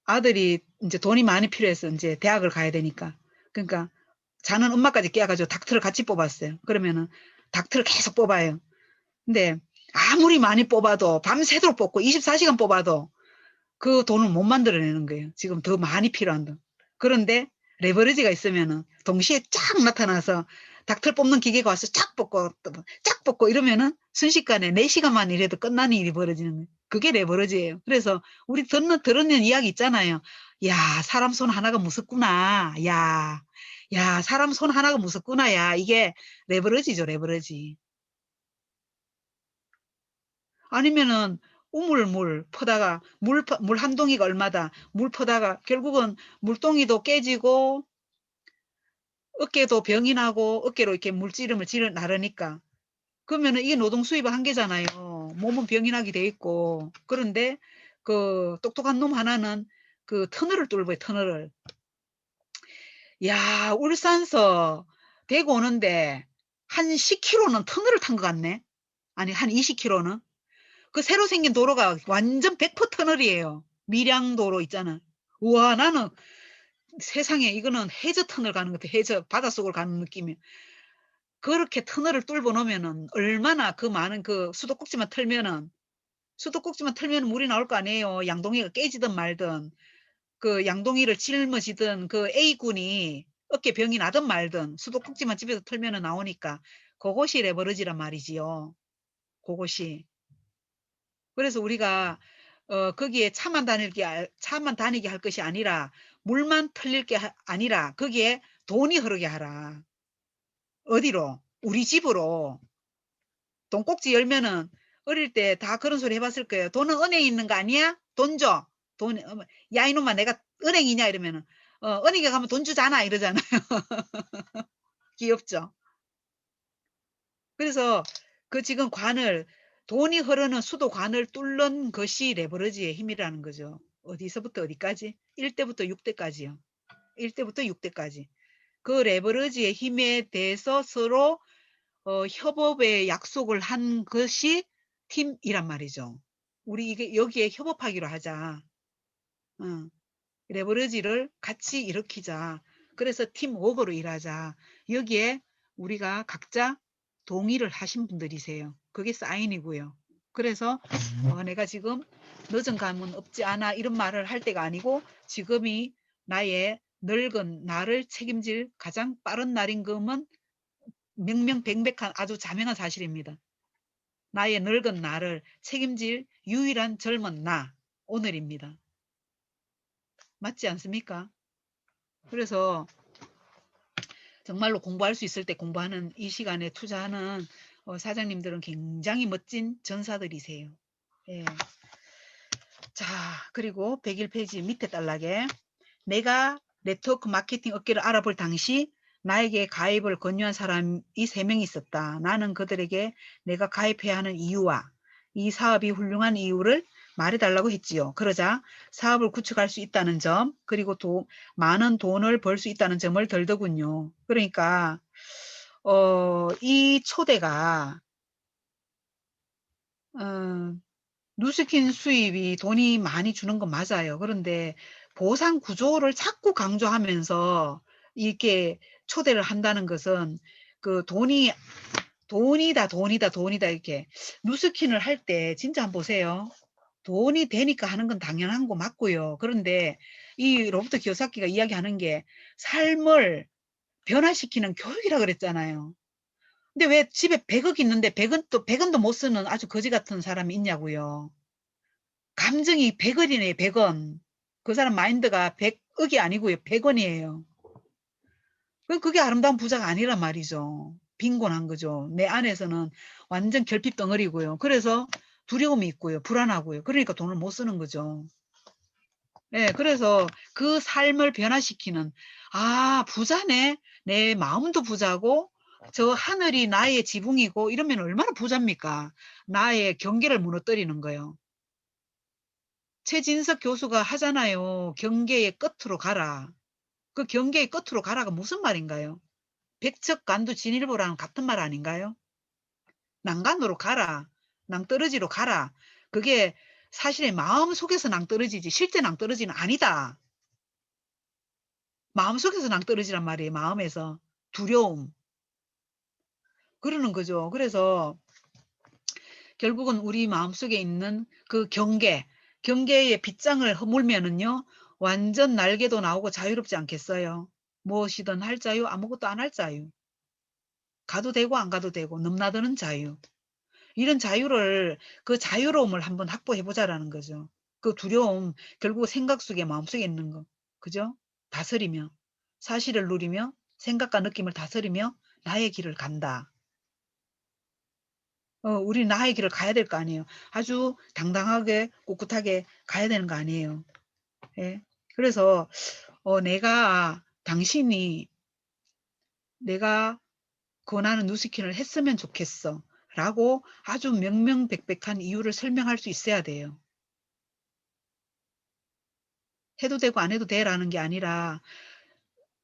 아들이 이제 돈이 많이 필요해서 이제 대학을 가야 되니까 그러니까 자는 엄마까지 깨워가지고 닭털을 같이 뽑았어요. 그러면은 닭털을 계속 뽑아요. 근데 아무리 많이 뽑아도 밤새도록 뽑고 24시간 뽑아도 그 돈을 못 만들어내는 거예요. 지금 더 많이 필요한 돈. 그런데 레버리지가 있으면은 동시에 쫙 나타나서 닭털 뽑는 기계가 와서 쫙 뽑고 이러면은 순식간에 4시간만 일해도 끝나는 일이 벌어지는 거예요. 그게 레버리지예요. 그래서 우리 들었는 이야기 있잖아요. 야, 사람 손 하나가 무섭구나. 야, 사람 손 하나가 무섭구나. 야, 이게 레버리지죠, 레버리지. 아니면은 우물물 퍼다가 물 한 동이가 얼마다 물 퍼다가 결국은 물동이도 깨지고 어깨도 병이 나고 어깨로 이렇게 물찌름을 나르니까 그러면은 이게 노동 수입의 한계잖아요. 몸은 병이 나게 돼 있고 그런데 그 똑똑한 놈 하나는 그 터널을 뚫어요. 터널을. 야, 울산서 대구 오는데 한 10km는 터널을 탄 것 같네. 아니 한 20km는. 그 새로 생긴 도로가 완전 100% 터널이에요. 밀양도로 있잖아. 우와, 나는 세상에 이거는 해저 터널 가는 것 같아. 해저 바닷속으로 가는 느낌이야. 그렇게 터널을 뚫어 놓으면은 얼마나 그 많은 그 수도꼭지만 털면은 물이 나올 거 아니에요. 양동이가 깨지든 말든 그 양동이를 짊어지든 그 A군이 어깨병이 나든 말든 수도꼭지만 집에서 털면은 나오니까 그것이 레버리지란 말이지요. 그것이. 그래서 우리가 거기에 차만 다니게 할 것이 아니라 물만 털릴 게 아니라 거기에 돈이 흐르게 하라. 어디로? 우리 집으로. 돈 꼭지 열면은 어릴 때 다 그런 소리 해봤을 거예요. 돈은 은행에 있는 거 아니야? 돈 줘. 돈, 야 이놈아 내가 은행이냐 이러면은 은행에 가면 돈 주잖아 이러잖아요. 귀엽죠? 그래서 그 지금 돈이 흐르는 수도관을 뚫는 것이 레버리지의 힘이라는 거죠. 어디서부터 어디까지? 1대부터 6대까지요. 1대부터 6대까지. 그 레버리지의 힘에 대해서 서로 협업의 약속을 한 것이 팀이란 말이죠. 우리 이게 여기에 협업하기로 하자. 레버리지를 같이 일으키자. 그래서 팀워크로 일하자. 여기에 우리가 각자 동의를 하신 분들이세요. 그게 사인이고요. 그래서 내가 지금 늦은 감은 없지 않아 이런 말을 할 때가 아니고 지금이 나의 늙은 나를 책임질 가장 빠른 날인 것은 명명백백한 아주 자명한 사실입니다. 나의 늙은 나를 책임질 유일한 젊은 나 오늘입니다. 맞지 않습니까? 그래서 정말로 공부할 수 있을 때 공부하는 이 시간에 투자하는 사장님들은 굉장히 멋진 전사들이세요. 예. 자, 그리고 101페이지 밑에 단락에 내가 네트워크 마케팅 업계를 알아볼 당시 나에게 가입을 권유한 사람이 3명이 있었다. 나는 그들에게 내가 가입해야 하는 이유와 이 사업이 훌륭한 이유를 말해달라고 했지요. 그러자 사업을 구축할 수 있다는 점, 그리고 많은 돈을 벌 수 있다는 점을 들더군요. 그러니까 이 초대가 누스킨 수입이 돈이 많이 주는 건 맞아요. 그런데 보상 구조를 자꾸 강조하면서 이렇게 초대를 한다는 것은 그 돈이다 이렇게 누스킨을 할 때 진짜 한번 보세요. 돈이 되니까 하는 건 당연한 거 맞고요. 그런데 이 로버트 기요사키가 이야기하는 게 삶을 변화시키는 교육이라 그랬잖아요. 근데 왜 집에 100억 있는데 100원도 못 쓰는 아주 거지 같은 사람이 있냐고요. 감정이 100원이네, 100원. 그 사람 마인드가 100억이 아니고요. 100원이에요. 그게 아름다운 부자가 아니란 말이죠. 빈곤한 거죠. 내 안에서는 완전 결핍 덩어리고요. 그래서 두려움이 있고요. 불안하고요. 그러니까 돈을 못 쓰는 거죠. 네, 그래서 그 삶을 변화시키는 부자네. 내 마음도 부자고 저 하늘이 나의 지붕이고 이러면 얼마나 부자입니까? 나의 경계를 무너뜨리는 거예요. 최진석 교수가 하잖아요. 경계의 끝으로 가라. 그 경계의 끝으로 가라가 무슨 말인가요? 백척간두 진일보랑 같은 말 아닌가요? 난간으로 가라. 낭떠러지로 가라. 그게 사실의 마음속에서 낭떠러지지 실제 낭떠러지는 아니다. 마음속에서 낭떠러지란 말이에요. 마음에서. 두려움. 그러는 거죠. 그래서 결국은 우리 마음속에 있는 그 경계의 빗장을 허물면은요. 완전 날개도 나오고 자유롭지 않겠어요? 무엇이든 할 자유, 아무것도 안 할 자유. 가도 되고 안 가도 되고 넘나드는 자유. 이런 자유를 그 자유로움을 한번 확보해보자라는 거죠. 그 두려움 결국 생각 속에 마음속에 있는 거. 그죠? 다스리며 사실을 누리며 생각과 느낌을 다스리며 나의 길을 간다. 우리 나의 길을 가야 될 거 아니에요. 아주 당당하게 꿋꿋하게 가야 되는 거 아니에요. 예. 그래서 당신이 내가 권하는 누스킨을 했으면 좋겠어 라고 아주 명명백백한 이유를 설명할 수 있어야 돼요. 해도 되고 안 해도 돼라는 게 아니라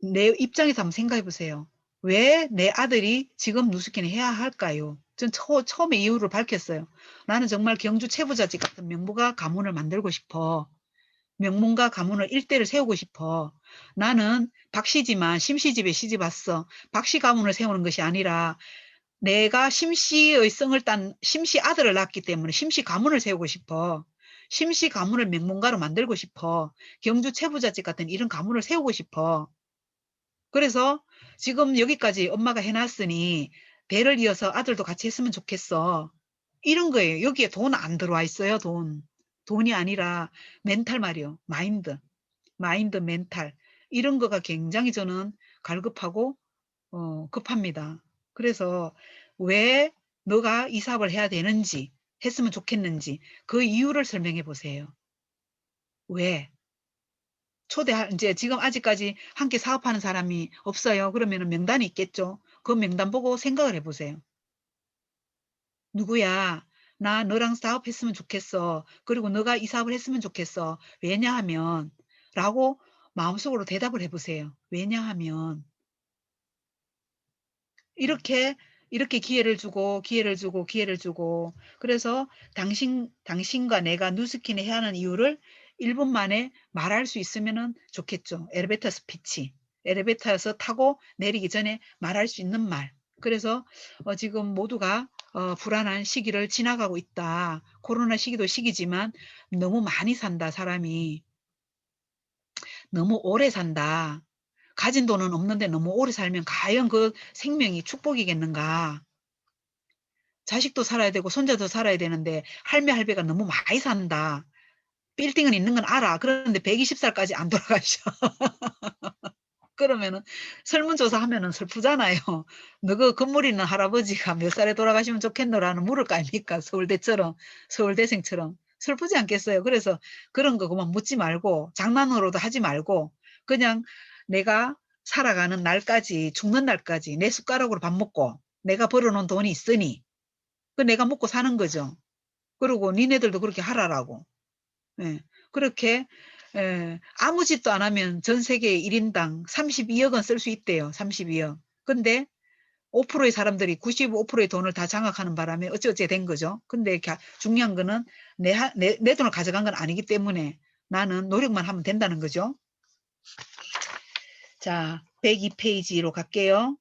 내 입장에서 한번 생각해 보세요. 왜 내 아들이 지금 누스킨을 해야 할까요? 전 처음에 이유를 밝혔어요. 나는 정말 경주 최부자집 같은 명문가 가문을 만들고 싶어. 명문가 가문을 일대를 세우고 싶어. 나는 박씨지만 심씨집에 시집 왔어. 박씨 가문을 세우는 것이 아니라 내가 심씨의 성을 딴 심씨 아들을 낳았기 때문에 심씨 가문을 세우고 싶어. 심씨 가문을 명문가로 만들고 싶어. 경주 최부자집 같은 이런 가문을 세우고 싶어. 그래서 지금 여기까지 엄마가 해놨으니 배를 이어서 아들도 같이 했으면 좋겠어. 이런 거예요. 여기에 돈 안 들어와 있어요. 돈이 아니라 멘탈 말이요. 마인드, 멘탈. 이런 거가 굉장히 저는 갈급하고 급합니다. 그래서 왜 너가 이 사업을 해야 되는지 했으면 좋겠는지 그 이유를 설명해 보세요. 왜? 이제 지금 아직까지 함께 사업하는 사람이 없어요. 그러면 명단이 있겠죠. 그 명단 보고 생각을 해보세요. 누구야? 나 너랑 사업했으면 좋겠어. 그리고 너가 이 사업을 했으면 좋겠어. 왜냐하면 라고 마음속으로 대답을 해보세요. 왜냐하면 이렇게 기회를 주고 그래서 당신과 내가 누스킨을 해야 하는 이유를 1분 만에 말할 수 있으면 좋겠죠. 엘리베이터 스피치. 엘리베이터에서 타고 내리기 전에 말할 수 있는 말. 그래서 지금 모두가 불안한 시기를 지나가고 있다. 코로나 시기도 시기지만 너무 많이 산다, 사람이. 너무 오래 산다. 가진 돈은 없는데 너무 오래 살면 과연 그 생명이 축복이겠는가. 자식도 살아야 되고 손자도 살아야 되는데 할매 할배가 너무 많이 산다. 빌딩은 있는 건 알아. 그런데 120살까지 안 돌아가셔. 그러면은 설문조사 하면은 슬프잖아요. 너 그 건물 있는 할아버지가 몇 살에 돌아가시면 좋겠노라는 물을 거 아닙니까? 서울대처럼, 서울대생처럼. 슬프지 않겠어요? 그래서 그런 거 그만 묻지 말고 장난으로도 하지 말고 그냥 내가 살아가는 날까지, 죽는 날까지 내 숟가락으로 밥 먹고 내가 벌어놓은 돈이 있으니 그 내가 먹고 사는 거죠. 그리고 니네들도 그렇게 하라라고. 예, 그렇게 아무 짓도 안 하면 전 세계 1인당 32억 원 쓸 수 있대요. 32억. 근데 5%의 사람들이 95%의 돈을 다 장악하는 바람에 어찌어찌 된 거죠. 근데 중요한 거는 내 돈을 가져간 건 아니기 때문에 나는 노력만 하면 된다는 거죠. 자, 102페이지로 갈게요.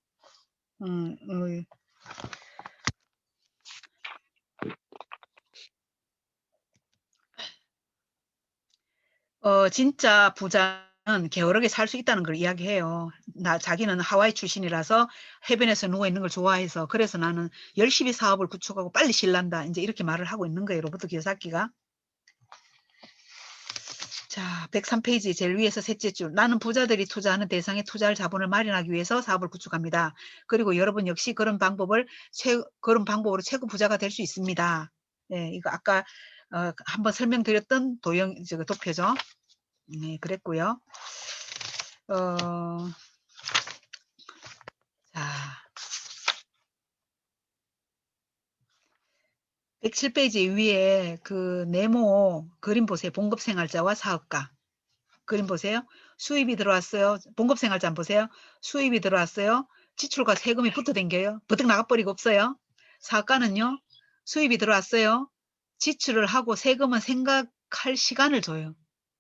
진짜 부자는 게으르게 살 수 있다는 걸 이야기해요. 자기는 하와이 출신이라서 해변에서 누워있는 걸 좋아해서 그래서 나는 열심히 사업을 구축하고 빨리 신난다. 이제 이렇게 말을 하고 있는 거예요. 로버트 기요사키가. 자, 103페이지 제일 위에서 셋째 줄. 나는 부자들이 투자하는 대상에 투자할 자본을 마련하기 위해서 사업을 구축합니다. 그리고 여러분 역시 그런 방법으로 최고 부자가 될 수 있습니다. 네, 이거 아까 한번 설명드렸던 도표죠. 네, 그랬고요. 자, 107페이지 위에 그 네모 그림 보세요. 봉급생활자와 사업가. 그림 보세요. 수입이 들어왔어요. 봉급생활자 안 보세요. 수입이 들어왔어요. 지출과 세금이 붙어 댕겨요. 버뜩 나가버리고 없어요. 사업가는요. 수입이 들어왔어요. 지출을 하고 세금은 생각할 시간을 줘요.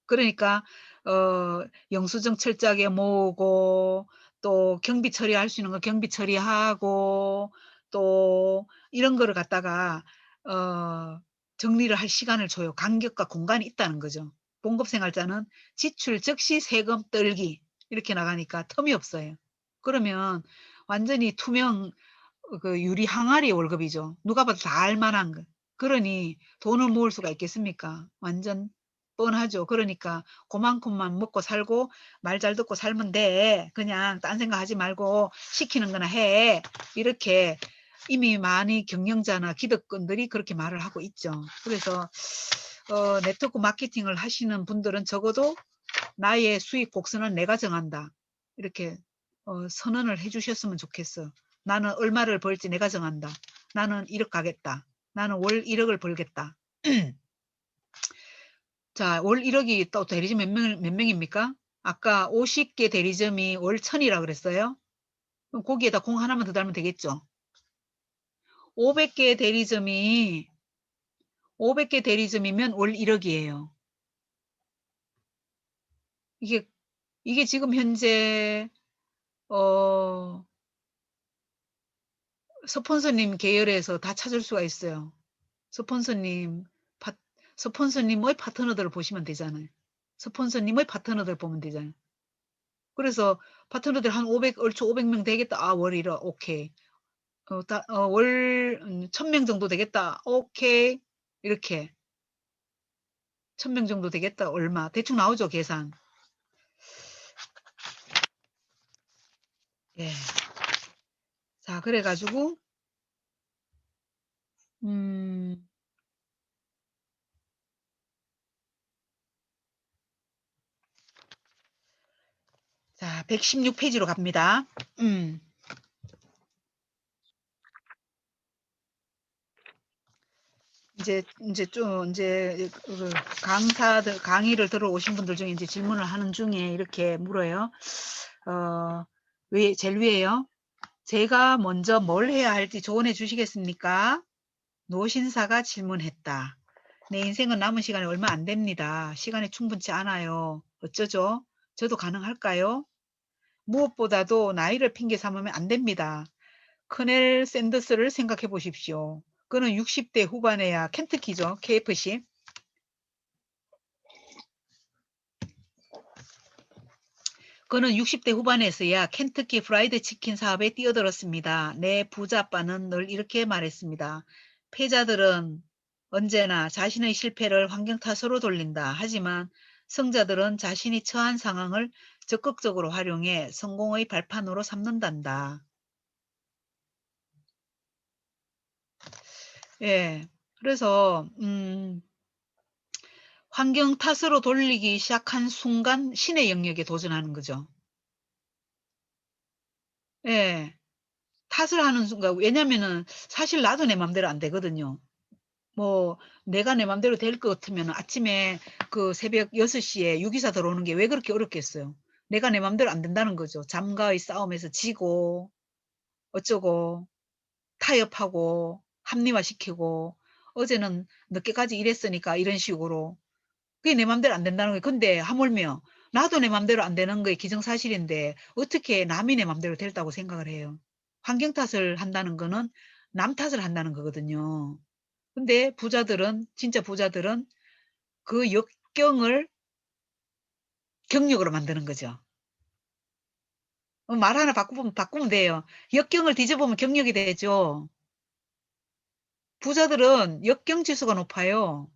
그러니까 영수증 철저하게 모으고 또 경비 처리할 수 있는 거 경비 처리하고 또 이런 거를 갖다가 정리를 할 시간을 줘요. 간격과 공간이 있다는 거죠. 봉급생활자는 지출 즉시 세금 떨기 이렇게 나가니까 텀이 없어요. 그러면 완전히 투명 그 유리 항아리 월급이죠. 누가 봐도 다 알만한 거. 그러니 돈을 모을 수가 있겠습니까? 완전 뻔하죠. 그러니까 그만큼만 먹고 살고 말 잘 듣고 살면 돼. 그냥 딴 생각하지 말고 시키는 거나 해. 이렇게 이미 많이 경영자나 기득권들이 그렇게 말을 하고 있죠. 그래서 네트워크 마케팅을 하시는 분들은 적어도 나의 수익 곡선은 내가 정한다. 이렇게 선언을 해주셨으면 좋겠어. 나는 얼마를 벌지 내가 정한다. 나는 1억 가겠다. 나는 월 1억을 벌겠다. 자, 월 1억이 또 대리점 몇 명입니까? 아까 50개 대리점이 월 1000이라 그랬어요. 그럼 거기에다 공 하나만 더 달면 되겠죠. 500개 대리점이면 월 1억이에요. 이게 지금 현재 스폰서님 계열에서 다 찾을 수가 있어요. 스폰서님의 파트너들을 보시면 되잖아요. 스폰서님의 파트너들 보면 되잖아요. 그래서 파트너들 한 500명 되겠다. 아, 월 1억. 오케이. 월 1000명 정도 되겠다. 오케이. 이렇게 1000명 정도 되겠다. 얼마? 대충 나오죠, 계산. 예. 자, 그래가지고 자, 116페이지로 갑니다. 이제 강의를 들어오신 분들 중에 이제 질문을 하는 중에 이렇게 물어요. 제일 위에요. 제가 먼저 뭘 해야 할지 조언해 주시겠습니까? 노신사가 질문했다. 내 인생은 남은 시간이 얼마 안 됩니다. 시간이 충분치 않아요. 어쩌죠? 저도 가능할까요? 무엇보다도 나이를 핑계 삼으면 안 됩니다. 커넬 샌더스를 생각해 보십시오. 그는 60대 후반에야 켄터키죠. KFC. 그는 60대 후반에서야 켄터키 프라이드 치킨 사업에 뛰어들었습니다. 내 부자 아빠는 늘 이렇게 말했습니다. 패자들은 언제나 자신의 실패를 환경 탓으로 돌린다. 하지만 성자들은 자신이 처한 상황을 적극적으로 활용해 성공의 발판으로 삼는단다. 예, 그래서 환경 탓으로 돌리기 시작한 순간 신의 영역에 도전하는 거죠. 예, 탓을 하는 순간, 왜냐면은 사실 나도 내 맘대로 안 되거든요. 뭐 내가 내 맘대로 될 것 같으면 아침에 그 새벽 6시에 유기사 들어오는 게 왜 그렇게 어렵겠어요. 내가 내 맘대로 안 된다는 거죠. 잠과의 싸움에서 지고 어쩌고 타협하고 합리화시키고 어제는 늦게까지 일했으니까 이런 식으로 그게 내 맘대로 안 된다는 거예요. 근데 하물며 나도 내 맘대로 안 되는 게 기정사실인데 어떻게 남이 내 맘대로 됐다고 생각을 해요. 환경 탓을 한다는 거는 남 탓을 한다는 거거든요. 근데 부자들은 진짜 부자들은 그 역경을 경력으로 만드는 거죠. 말 하나 바꾸면 돼요. 역경을 뒤져보면 경력이 되죠. 부자들은 역경 지수가 높아요.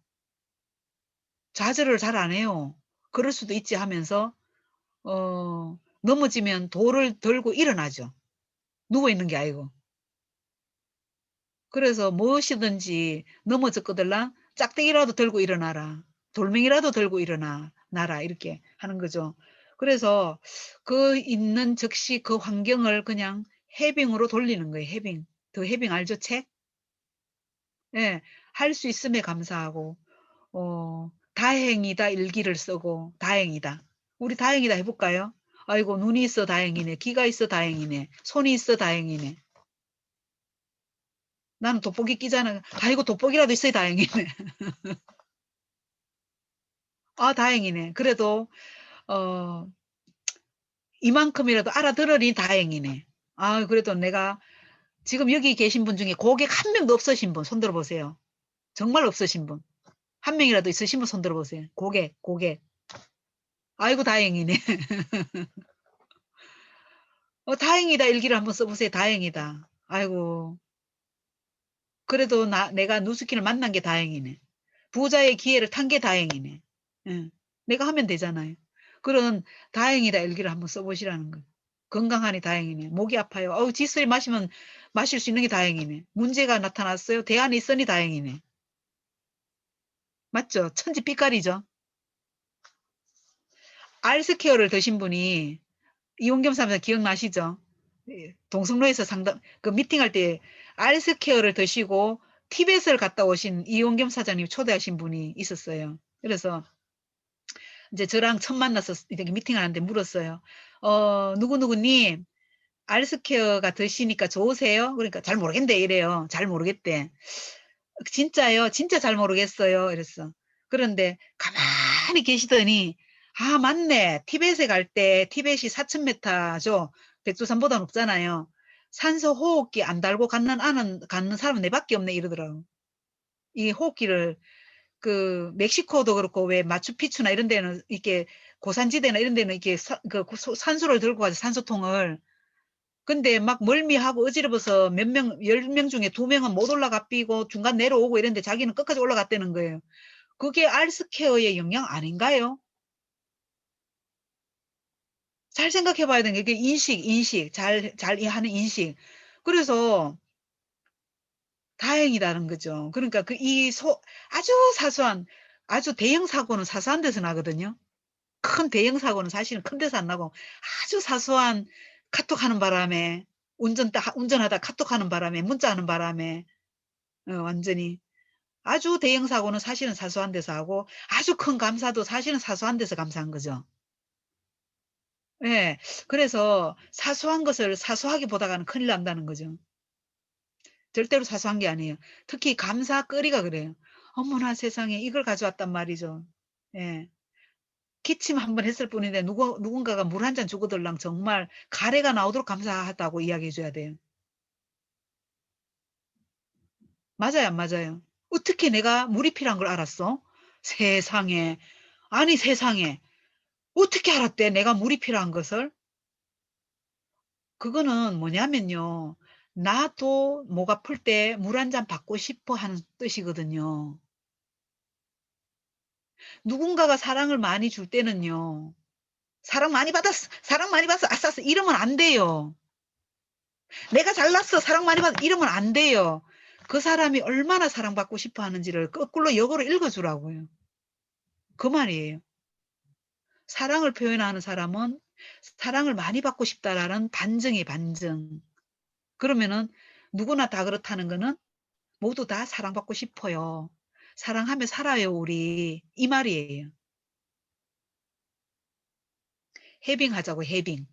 좌절을 잘 안 해요. 그럴 수도 있지 하면서 넘어지면 돌을 들고 일어나죠. 누워있는 게 아니고. 그래서 무엇이든지 넘어졌거들라 짝대기라도 들고 일어나라. 돌멩이라도 들고 일어나라. 이렇게 하는 거죠. 그래서 그 있는 즉시 그 환경을 그냥 해빙으로 돌리는 거예요. 해빙. 더 해빙 알죠? 책? 예. 할 수 있음에 감사하고 다행이다 일기를 쓰고 다행이다. 우리 다행이다 해볼까요? 아이고 눈이 있어 다행이네. 귀가 있어 다행이네. 손이 있어 다행이네. 나는 돋보기 끼잖아. 아이고 돋보기라도 있어야 다행이네. 아 다행이네. 그래도 이만큼이라도 알아들으니 다행이네. 아 그래도 내가 지금 여기 계신 분 중에 고객 한 명도 없으신 분 손 들어보세요. 정말 없으신 분. 한 명이라도 있으신 분 손 들어보세요. 고객. 아이고 다행이네. 다행이다 일기를 한번 써보세요. 다행이다. 아이고 그래도 내가 누수키를 만난 게 다행이네. 부자의 기회를 탄 게 다행이네. 예. 내가 하면 되잖아요. 그런 다행이다 일기를 한번 써보시라는 거예요. 건강하니 다행이네. 목이 아파요. 지스를 마시면 마실 수 있는 게 다행이네. 문제가 나타났어요. 대안이 있으니 다행이네. 맞죠? 천지빛깔이죠. 알스케어를 드신 분이 이원겸 사무장 기억나시죠? 동성로에서 그 미팅할 때 알스케어를 드시고 티벳을 갔다 오신 이원겸 사장님 초대하신 분이 있었어요. 그래서 이제 저랑 처음 만나서 이렇게 미팅하는데 물었어요. 누구누구님 알스케어가 드시니까 좋으세요? 그러니까 잘 모르겠는데 이래요. 잘 모르겠대. 진짜요? 진짜 잘 모르겠어요. 이랬어. 그런데 가만히 계시더니 아 맞네. 티벳에 갈 때 티벳이 4,000m죠. 백두산보다 높잖아요. 산소 호흡기 안 달고 가는 사람은 내밖에 없네 이러더라고. 이 호흡기를 그 멕시코도 그렇고 왜 마추픽추나 이런 데는 이렇게 고산지대나 이런 데는 이렇게 산소를 들고 가서 산소통을 근데 막 멀미하고 어지러워서 몇 명, 10명 중에 2명은 못 올라가 삐고 중간 내려오고 이런데 자기는 끝까지 올라갔다는 거예요. 그게 알스케어의 영향 아닌가요? 잘 생각해 봐야 되는 게 인식, 잘 하는 인식. 그래서 다행이다는 거죠. 그러니까 아주 사소한, 아주 대형 사고는 사소한 데서 나거든요. 큰 대형 사고는 사실은 큰 데서 안 나고 아주 사소한 카톡하는 바람에 운전하다 카톡하는 바람에 문자하는 바람에 완전히 아주 대형 사고는 사실은 사소한 데서 하고 아주 큰 감사도 사실은 사소한 데서 감사한 거죠. 예. 그래서 사소한 것을 사소하게 보다가는 큰일 난다는 거죠. 절대로 사소한 게 아니에요. 특히 감사거리가 그래요. 어머나 세상에 이걸 가져왔단 말이죠. 예. 기침 한번 했을 뿐인데 누군가가 물 한 잔 주고들랑 정말 가래가 나오도록 감사하다고 이야기해 줘야 돼요. 맞아요, 안 맞아요? 어떻게 내가 물이 필요한 걸 알았어? 세상에. 아니, 세상에. 어떻게 알았대? 내가 물이 필요한 것을? 그거는 뭐냐면요. 나도 목 아플 때 물 한 잔 받고 싶어 하는 뜻이거든요. 누군가가 사랑을 많이 줄 때는요. 사랑 많이 받았어. 사랑 많이 받았어. 아싸, 이러면 안 돼요. 내가 잘났어. 사랑 많이 받았어. 이러면 안 돼요. 그 사람이 얼마나 사랑받고 싶어 하는지를 거꾸로 역으로 읽어주라고요. 그 말이에요. 사랑을 표현하는 사람은 사랑을 많이 받고 싶다라는 반증이 반증. 그러면은 누구나 다 그렇다는 거는 모두 다 사랑받고 싶어요. 사랑하며 살아요, 우리. 이 말이에요. 해빙하자고, 해빙.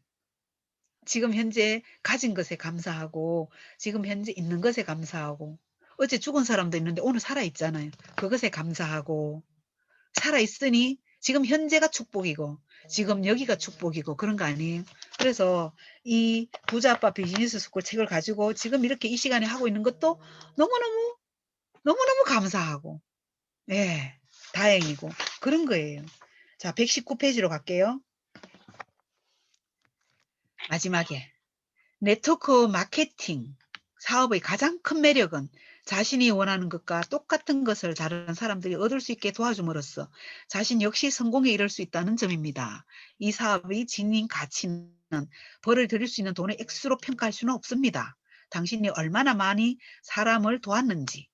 지금 현재 가진 것에 감사하고, 지금 현재 있는 것에 감사하고, 어제 죽은 사람도 있는데 오늘 살아있잖아요. 그것에 감사하고, 살아있으니 지금 현재가 축복이고, 지금 여기가 축복이고, 그런 거 아니에요? 그래서 이 부자 아빠 비즈니스 스쿨 책을 가지고 지금 이렇게 이 시간에 하고 있는 것도 너무너무 감사하고, 예, 다행이고, 그런 거예요. 자, 119페이지로 갈게요. 마지막에. 네트워크 마케팅 사업의 가장 큰 매력은 자신이 원하는 것과 똑같은 것을 다른 사람들이 얻을 수 있게 도와줌으로써 자신 역시 성공에 이를 수 있다는 점입니다. 이 사업의 진인 가치는 벌을 들일 수 있는 돈의 액수로 평가할 수는 없습니다. 당신이 얼마나 많이 사람을 도왔는지,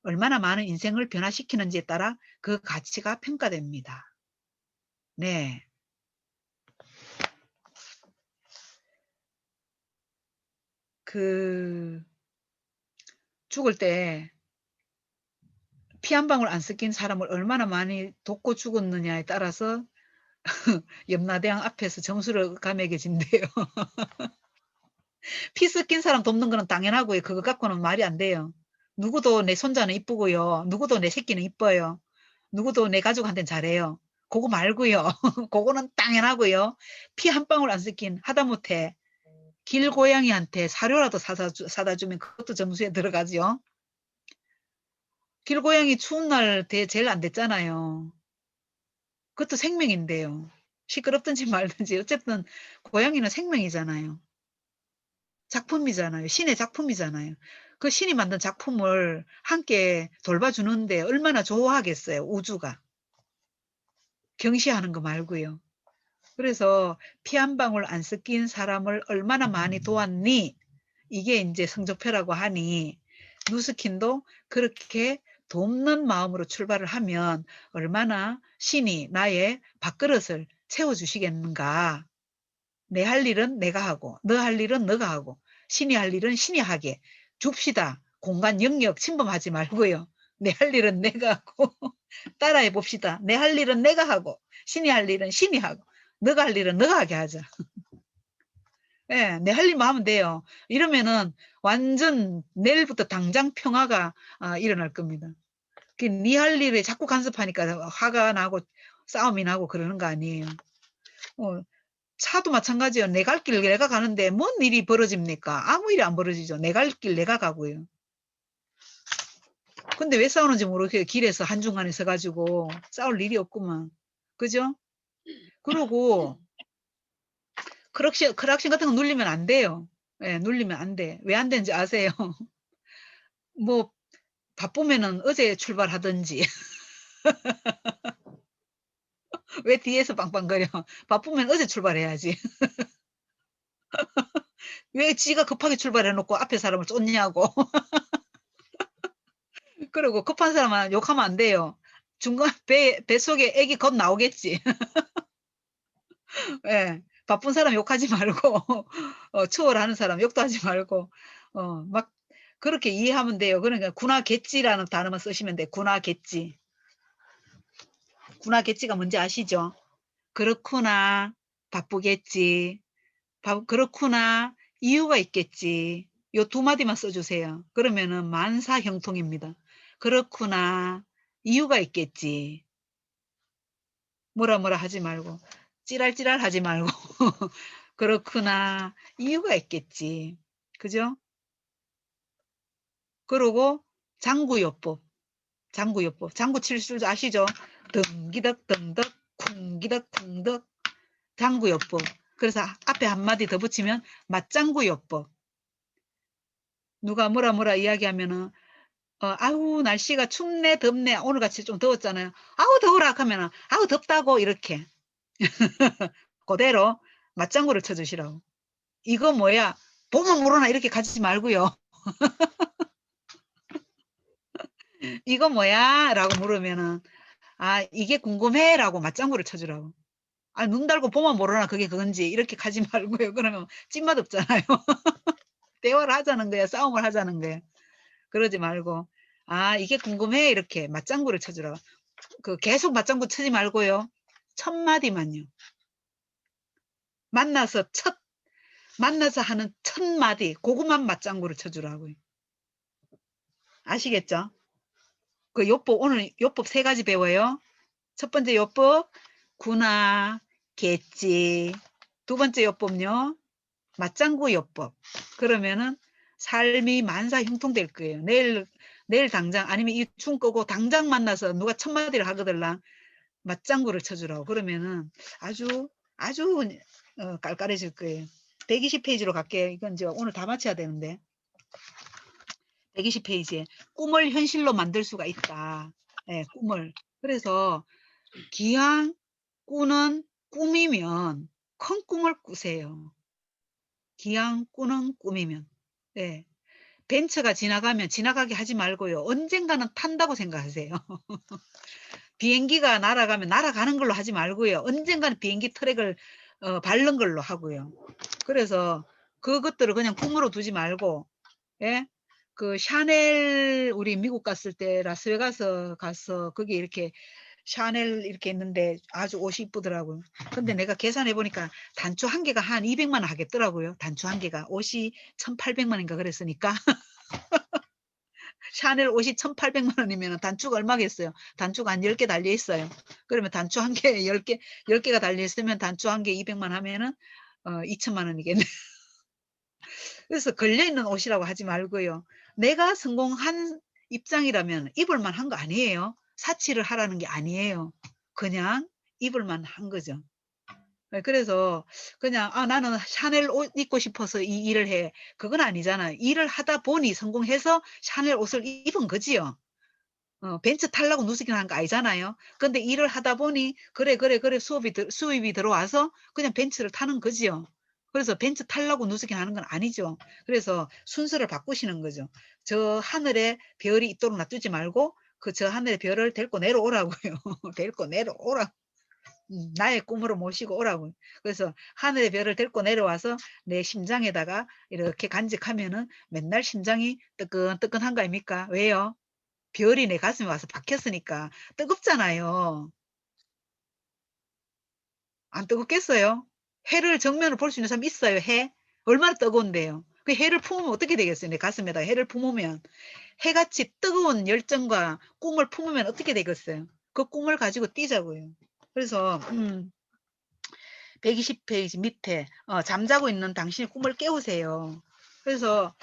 얼마나 많은 인생을 변화시키는지에 따라 그 가치가 평가됩니다. 네. 죽을 때 피 한 방울 안 섞인 사람을 얼마나 많이 돕고 죽었느냐에 따라서 염라대왕 앞에서 점수를 가매겨진대요. 피 섞인 사람 돕는 거는 당연하고요. 그거 갖고는 말이 안 돼요. 누구도 내 손자는 이쁘고요. 누구도 내 새끼는 이뻐요. 누구도 내 가족한테는 잘해요. 그거 말고요. 그거는 당연하고요. 피 한 방울 안 섞인 하다못해 길고양이한테 사료라도 사다 주면 그것도 점수에 들어가죠. 길고양이 추운 날 제일 안 됐잖아요. 그것도 생명인데요. 시끄럽든지 말든지 어쨌든 고양이는 생명이잖아요. 작품이잖아요. 신의 작품이잖아요. 그 신이 만든 작품을 함께 돌봐주는데 얼마나 좋아하겠어요. 우주가. 경시하는 거 말고요. 그래서 피 한 방울 안 섞인 사람을 얼마나 많이 도왔니? 이게 이제 성적표라고 하니 누스킨도 그렇게 돕는 마음으로 출발을 하면 얼마나 신이 나의 밥그릇을 채워주시겠는가. 내 할 일은 내가 하고 너 할 일은 너가 하고 신이 할 일은 신이 하게 줍시다. 공간 영역 침범하지 말고요. 내 할 일은 내가 하고 따라해 봅시다. 내 할 일은 내가 하고 신이 할 일은 신이 하고 너가 할 일은 너가 하게 하자. 예, 내 할 일만 하면 돼요. 이러면은 완전 내일부터 당장 평화가 일어날 겁니다. 네 할 일에 자꾸 간섭하니까 화가 나고 싸움이 나고 그러는 거 아니에요. 차도 마찬가지예요. 내 갈 길 내가 가는데 뭔 일이 벌어집니까? 아무 일이 안 벌어지죠. 내 갈 길 내가 가고요. 근데 왜 싸우는지 모르겠어요. 길에서 한중간에 서가지고 싸울 일이 없구만. 그죠? 그러고 크락션 같은 거 눌리면 안 돼요. 예, 눌리면 안 돼. 왜 안 되는지 아세요? 뭐 바쁘면은 어제 출발하든지 왜 뒤에서 빵빵거려? 바쁘면 어제 출발해야지. 왜 지가 급하게 출발해놓고 앞에 사람을 쫓냐고. 그리고 급한 사람은 욕하면 안 돼요. 중간 뱃속에 애기 곧 나오겠지. 예, 바쁜 사람 욕하지 말고 추월하는 사람 욕도 하지 말고 막 그렇게 이해하면 돼요. 그러니까 군화겠지라는 단어만 쓰시면 돼. 군화겠지. 군화겠지가 뭔지 아시죠? 그렇구나. 바쁘겠지. 그렇구나. 이유가 있겠지. 요 두 마디만 써주세요. 그러면은 만사형통입니다. 그렇구나. 이유가 있겠지. 뭐라 하지 말고 찌랄찌랄 하지 말고 그렇구나. 이유가 있겠지. 그죠? 그러고 장구요법. 장구 칠 줄 아시죠? 덩기덕 덩덕 쿵기덕 쿵덕 장구요법. 그래서 앞에 한마디 더 붙이면 맞장구요법. 누가 뭐라 이야기하면은 아우 날씨가 춥네 덥네 오늘같이 좀 더웠잖아요. 아우 더워라 하면은 아우 덥다고 이렇게 그대로 맞장구를 쳐주시라고. 이거 뭐야 보면 모르나 이렇게 가지 말고요. 이거 뭐야 라고 물으면은 아 이게 궁금해 라고 맞장구를 쳐주라고. 아 눈 달고 보면 모르나 그게 그건지 이렇게 가지 말고요. 그러면 찐맛 없잖아요. 대화를 하자는 거야. 싸움을 하자는 거야. 그러지 말고 아 이게 궁금해 이렇게 맞장구를 쳐주라고. 그 계속 맞장구 치지 말고요. 첫 마디만요. 만나서 하는 첫 마디 그것만 맞장구를 쳐주라고요. 아시겠죠? 그 요법 오늘 요법 3가지 배워요. 첫 번째 요법 구나 겠지. 두 번째 요법요 맞장구 요법. 그러면은 삶이 만사 형통될 거예요. 내일 당장 아니면 이 춤 끄고 당장 만나서 누가 첫 마디를 하거들랑 맞장구를 쳐주라고. 그러면은 아주 깔깔해질 거예요. 120페이지로 갈게요. 이건 이제 오늘 다 마쳐야 되는데 120페이지에 꿈을 현실로 만들 수가 있다. 네, 꿈을. 그래서 기왕 꾸는 꿈이면 큰 꿈을 꾸세요. 기왕 꾸는 꿈이면. 네. 벤츠가 지나가면 지나가게 하지 말고요. 언젠가는 탄다고 생각하세요. 비행기가 날아가면 날아가는 걸로 하지 말고요. 언젠가는 비행기 트랙을 밟는 걸로 하고요. 그래서 그것들을 그냥 꿈으로 두지 말고, 예? 그 샤넬 우리 미국 갔을 때 라스베가스 가서 거기 이렇게 샤넬 이렇게 있는데 아주 옷이 이쁘더라고요. 근데 내가 계산해 보니까 단추 한 개가 한 200만 원 하겠더라고요. 단추 한 개가 옷이 1,800만인가 그랬으니까 샤넬 옷이 1,800만 원이면 단추가 얼마겠어요? 단추가 한 10개 달려 있어요. 그러면 단추 한 개 10개가 달려 있으면 단추 한 개 200만 하면은 2천만 원이겠네. 그래서 걸려있는 옷이라고 하지 말고요. 내가 성공한 입장이라면 입을만 한 거 아니에요. 사치를 하라는 게 아니에요. 그냥 입을만 한 거죠. 그래서 그냥 나는 샤넬 옷 입고 싶어서 이 일을 해. 그건 아니잖아요. 일을 하다 보니 성공해서 샤넬 옷을 입은 거지요. 벤츠 타려고 누수기는 한 거 아니잖아요. 근데 일을 하다 보니 그래 수입이 들어와서 그냥 벤츠를 타는 거지요. 그래서 벤츠 타려고 누수기는 하는 건 아니죠. 그래서 순서를 바꾸시는 거죠. 저 하늘에 별이 있도록 놔두지 말고 저 하늘의 별을 데리고 내려오라고요. 데리고 내려오라. 나의 꿈으로 모시고 오라고. 그래서 하늘의 별을 데리고 내려와서 내 심장에다가 이렇게 간직하면은 맨날 심장이 뜨끈뜨끈한 거 아닙니까? 왜요? 별이 내 가슴에 와서 박혔으니까 뜨겁잖아요. 안 뜨겁겠어요? 해를 정면으로 볼 수 있는 사람 있어요? 해? 얼마나 뜨거운데요? 그 해를 품으면 어떻게 되겠어요? 내 가슴에다가 해를 품으면 해같이 뜨거운 열정과 꿈을 품으면 어떻게 되겠어요? 그 꿈을 가지고 뛰자고요. 그래서 120페이지 밑에 잠자고 있는 당신의 꿈을 깨우세요. 그래서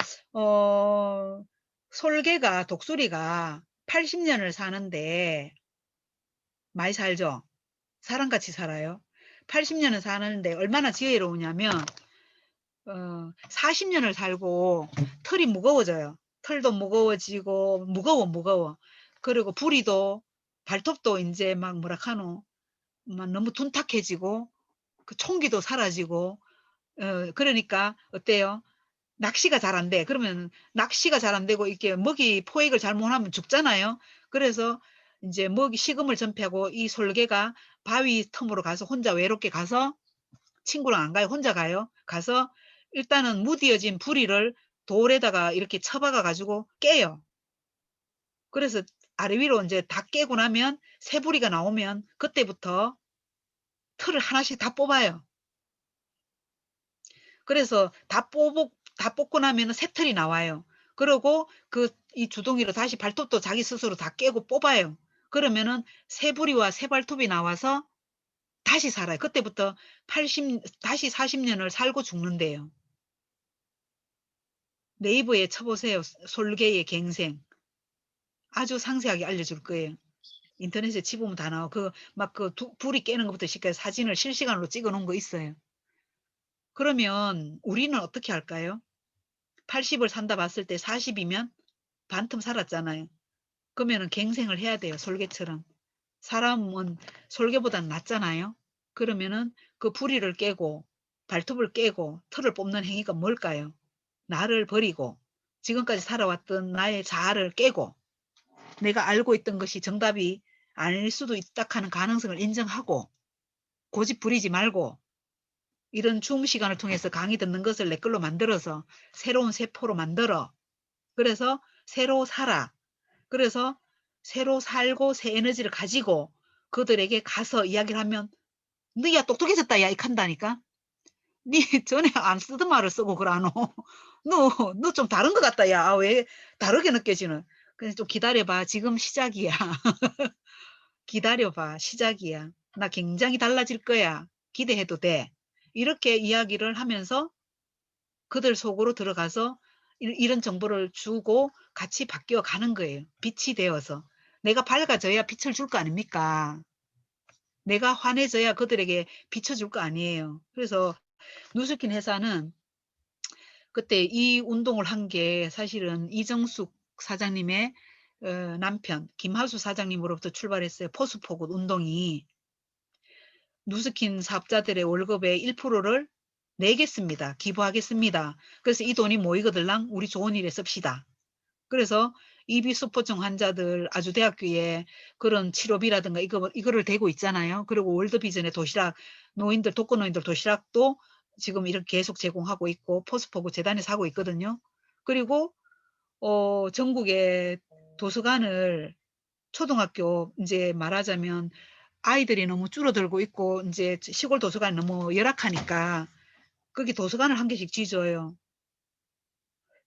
솔개가 독수리가 80년을 사는데 많이 살죠. 사람같이 살아요. 80년을 사는데 얼마나 지혜로우냐면 40년을 살고 털이 무거워져요. 털도 무거워지고 무거워. 그리고 부리도 발톱도 이제 막 뭐라카노 막 너무 둔탁해지고 그 총기도 사라지고 그러니까 어때요? 낚시가 잘 안 돼. 그러면 낚시가 잘 안 되고 이렇게 먹이 포획을 잘못하면 죽잖아요. 그래서 이제 먹이 식음을 전폐하고 이 솔개가 바위 틈으로 가서 혼자 외롭게 가서 친구랑 안 가요. 혼자 가요. 가서 일단은 무디어진 부리를 돌에다가 이렇게 쳐박아 가지고 깨요. 그래서 아래 위로 이제 다 깨고 나면 새 부리가 나오면 그때부터 털을 하나씩 다 뽑아요. 그래서 다 뽑고 나면 새 털이 나와요. 그리고 이 주둥이로 다시 발톱도 자기 스스로 다 깨고 뽑아요. 그러면은 새 부리와 새 발톱이 나와서 다시 살아요. 그때부터 다시 40년을 살고 죽는데요. 네이버에 쳐보세요. 솔개의 갱생. 아주 상세하게 알려줄 거예요. 인터넷에 치보면 다 나와. 불이 깨는 것부터 시작해서 사진을 실시간으로 찍어 놓은 거 있어요. 그러면 우리는 어떻게 할까요? 80을 산다 봤을 때 40이면 반틈 살았잖아요. 그러면은 갱생을 해야 돼요. 솔개처럼. 사람은 솔개보다는 낫잖아요. 그러면은 그 부리를 깨고 발톱을 깨고 털을 뽑는 행위가 뭘까요? 나를 버리고 지금까지 살아왔던 나의 자아를 깨고 내가 알고 있던 것이 정답이 아닐 수도 있다 하는 가능성을 인정하고 고집 부리지 말고 이런 줌 시간을 통해서 강의 듣는 것을 내 걸로 만들어서 새로운 세포로 만들어. 그래서 새로 살아. 그래서 새로 살고 새 에너지를 가지고 그들에게 가서 이야기를 하면 너야 똑똑해졌다 야 이렇게 한다니까. 니 전에 안 쓰던 말을 쓰고 그러노. 너 좀 다른 것 같다 야. 왜 다르게 느껴지는. 그냥 좀 기다려봐. 지금 시작이야. 기다려봐. 시작이야. 나 굉장히 달라질 거야. 기대해도 돼. 이렇게 이야기를 하면서 그들 속으로 들어가서 이런 정보를 주고 같이 바뀌어 가는 거예요. 빛이 되어서. 내가 밝아져야 빛을 줄 거 아닙니까? 내가 환해져야 그들에게 비춰줄 거 아니에요. 그래서 누스킨 회사는 그때 이 운동을 한 게 사실은 이정숙 사장님의 남편 김하수 사장님으로부터 출발했어요. 포스포굿 운동이. 누스킨 사업자들의 월급의 1%를 내겠습니다. 기부하겠습니다. 그래서 이 돈이 모이거들랑 우리 좋은 일에 씁시다. 그래서 이비소포증 환자들 아주대학교에 그런 치료비라든가 이거를 대고 있잖아요. 그리고 월드비전의 도시락, 독거노인들 도시락도 지금 이렇게 계속 제공하고 있고 포스포구 재단에서 하고 있거든요. 그리고 전국의 도서관을 초등학교 이제 말하자면 아이들이 너무 줄어들고 있고 이제 시골 도서관이 너무 열악하니까 거기 도서관을 한 개씩 지어줘요.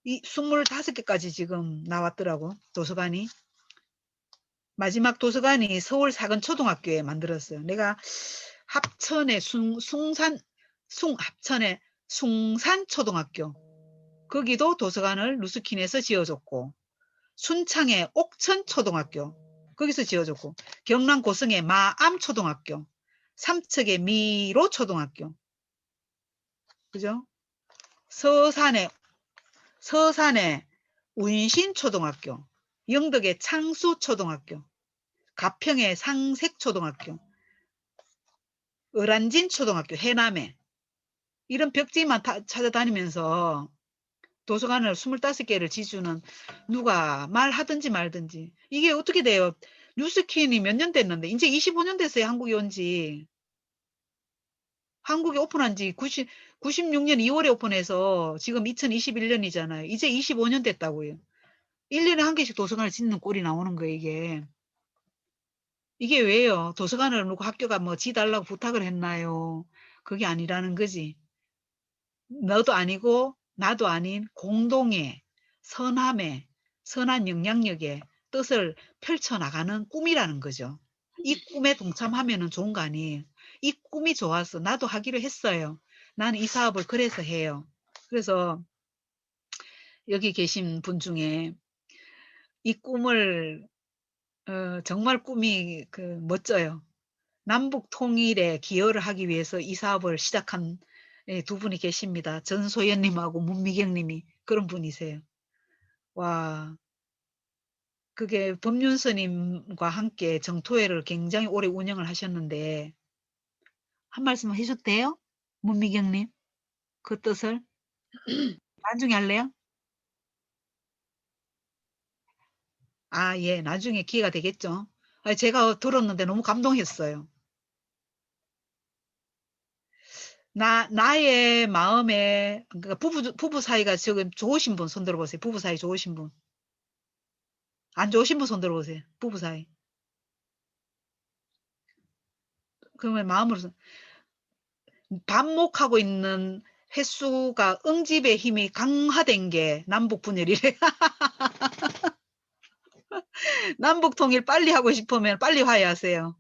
이 25개까지 지금 나왔더라고 나왔더라고 마지막 도서관이 서울 사근초등학교에 만들었어요. 내가 합천의 합천의 숭산초등학교 거기도 도서관을 누스킨에서 지어줬고 순창의 옥천초등학교 거기서 지어줬고 경남 고성의 마암초등학교 삼척의 미로초등학교 그죠? 서산의 운신초등학교 영덕의 창수초등학교 가평의 상색초등학교 어란진초등학교 해남에 이런 벽지만 찾아다니면서 도서관을 25개를 지주는 누가 말하든지 말든지 이게 어떻게 돼요? 뉴스킨이 몇 년 됐는데 이제 25년 됐어요. 한국에 온지. 한국에 오픈한 지 96년 2월에 오픈해서 지금 2021년이잖아요. 이제 25년 됐다고요. 1년에 한 개씩 도서관을 짓는 꼴이 나오는 거예요, 이게. 이게 왜요? 도서관을 놓고 학교가 뭐 지달라고 부탁을 했나요? 그게 아니라는 거지. 너도 아니고 나도 아닌 공동의 선함의 선한 영향력의 뜻을 펼쳐나가는 꿈이라는 거죠. 이 꿈에 동참하면 좋은 거 아니에요. 이 꿈이 좋아서 나도 하기로 했어요. 나는 이 사업을 그래서 해요. 그래서 여기 계신 분 중에 이 꿈을 정말 꿈이 멋져요. 남북 통일에 기여를 하기 위해서 이 사업을 시작한 두 분이 계십니다. 전소연님하고 문미경님이 그런 분이세요. 와, 그게 법륜스님과 함께 정토회를 굉장히 오래 운영을 하셨는데 한 말씀 해줘도 돼요? 문미경님 그 뜻을 나중에 할래요? 아, 예, 나중에 기회가 되겠죠. 제가 들었는데 너무 감동했어요. 나의 마음에, 그러니까 부부 사이가 지금 좋으신 분 손 들어보세요. 부부 사이 좋으신 분. 안 좋으신 분 손 들어보세요. 부부 사이. 그러면 마음으로, 반목하고 있는 횟수가 응집의 힘이 강화된 게 남북 분열이래. 남북 통일 빨리 하고 싶으면 빨리 화해하세요.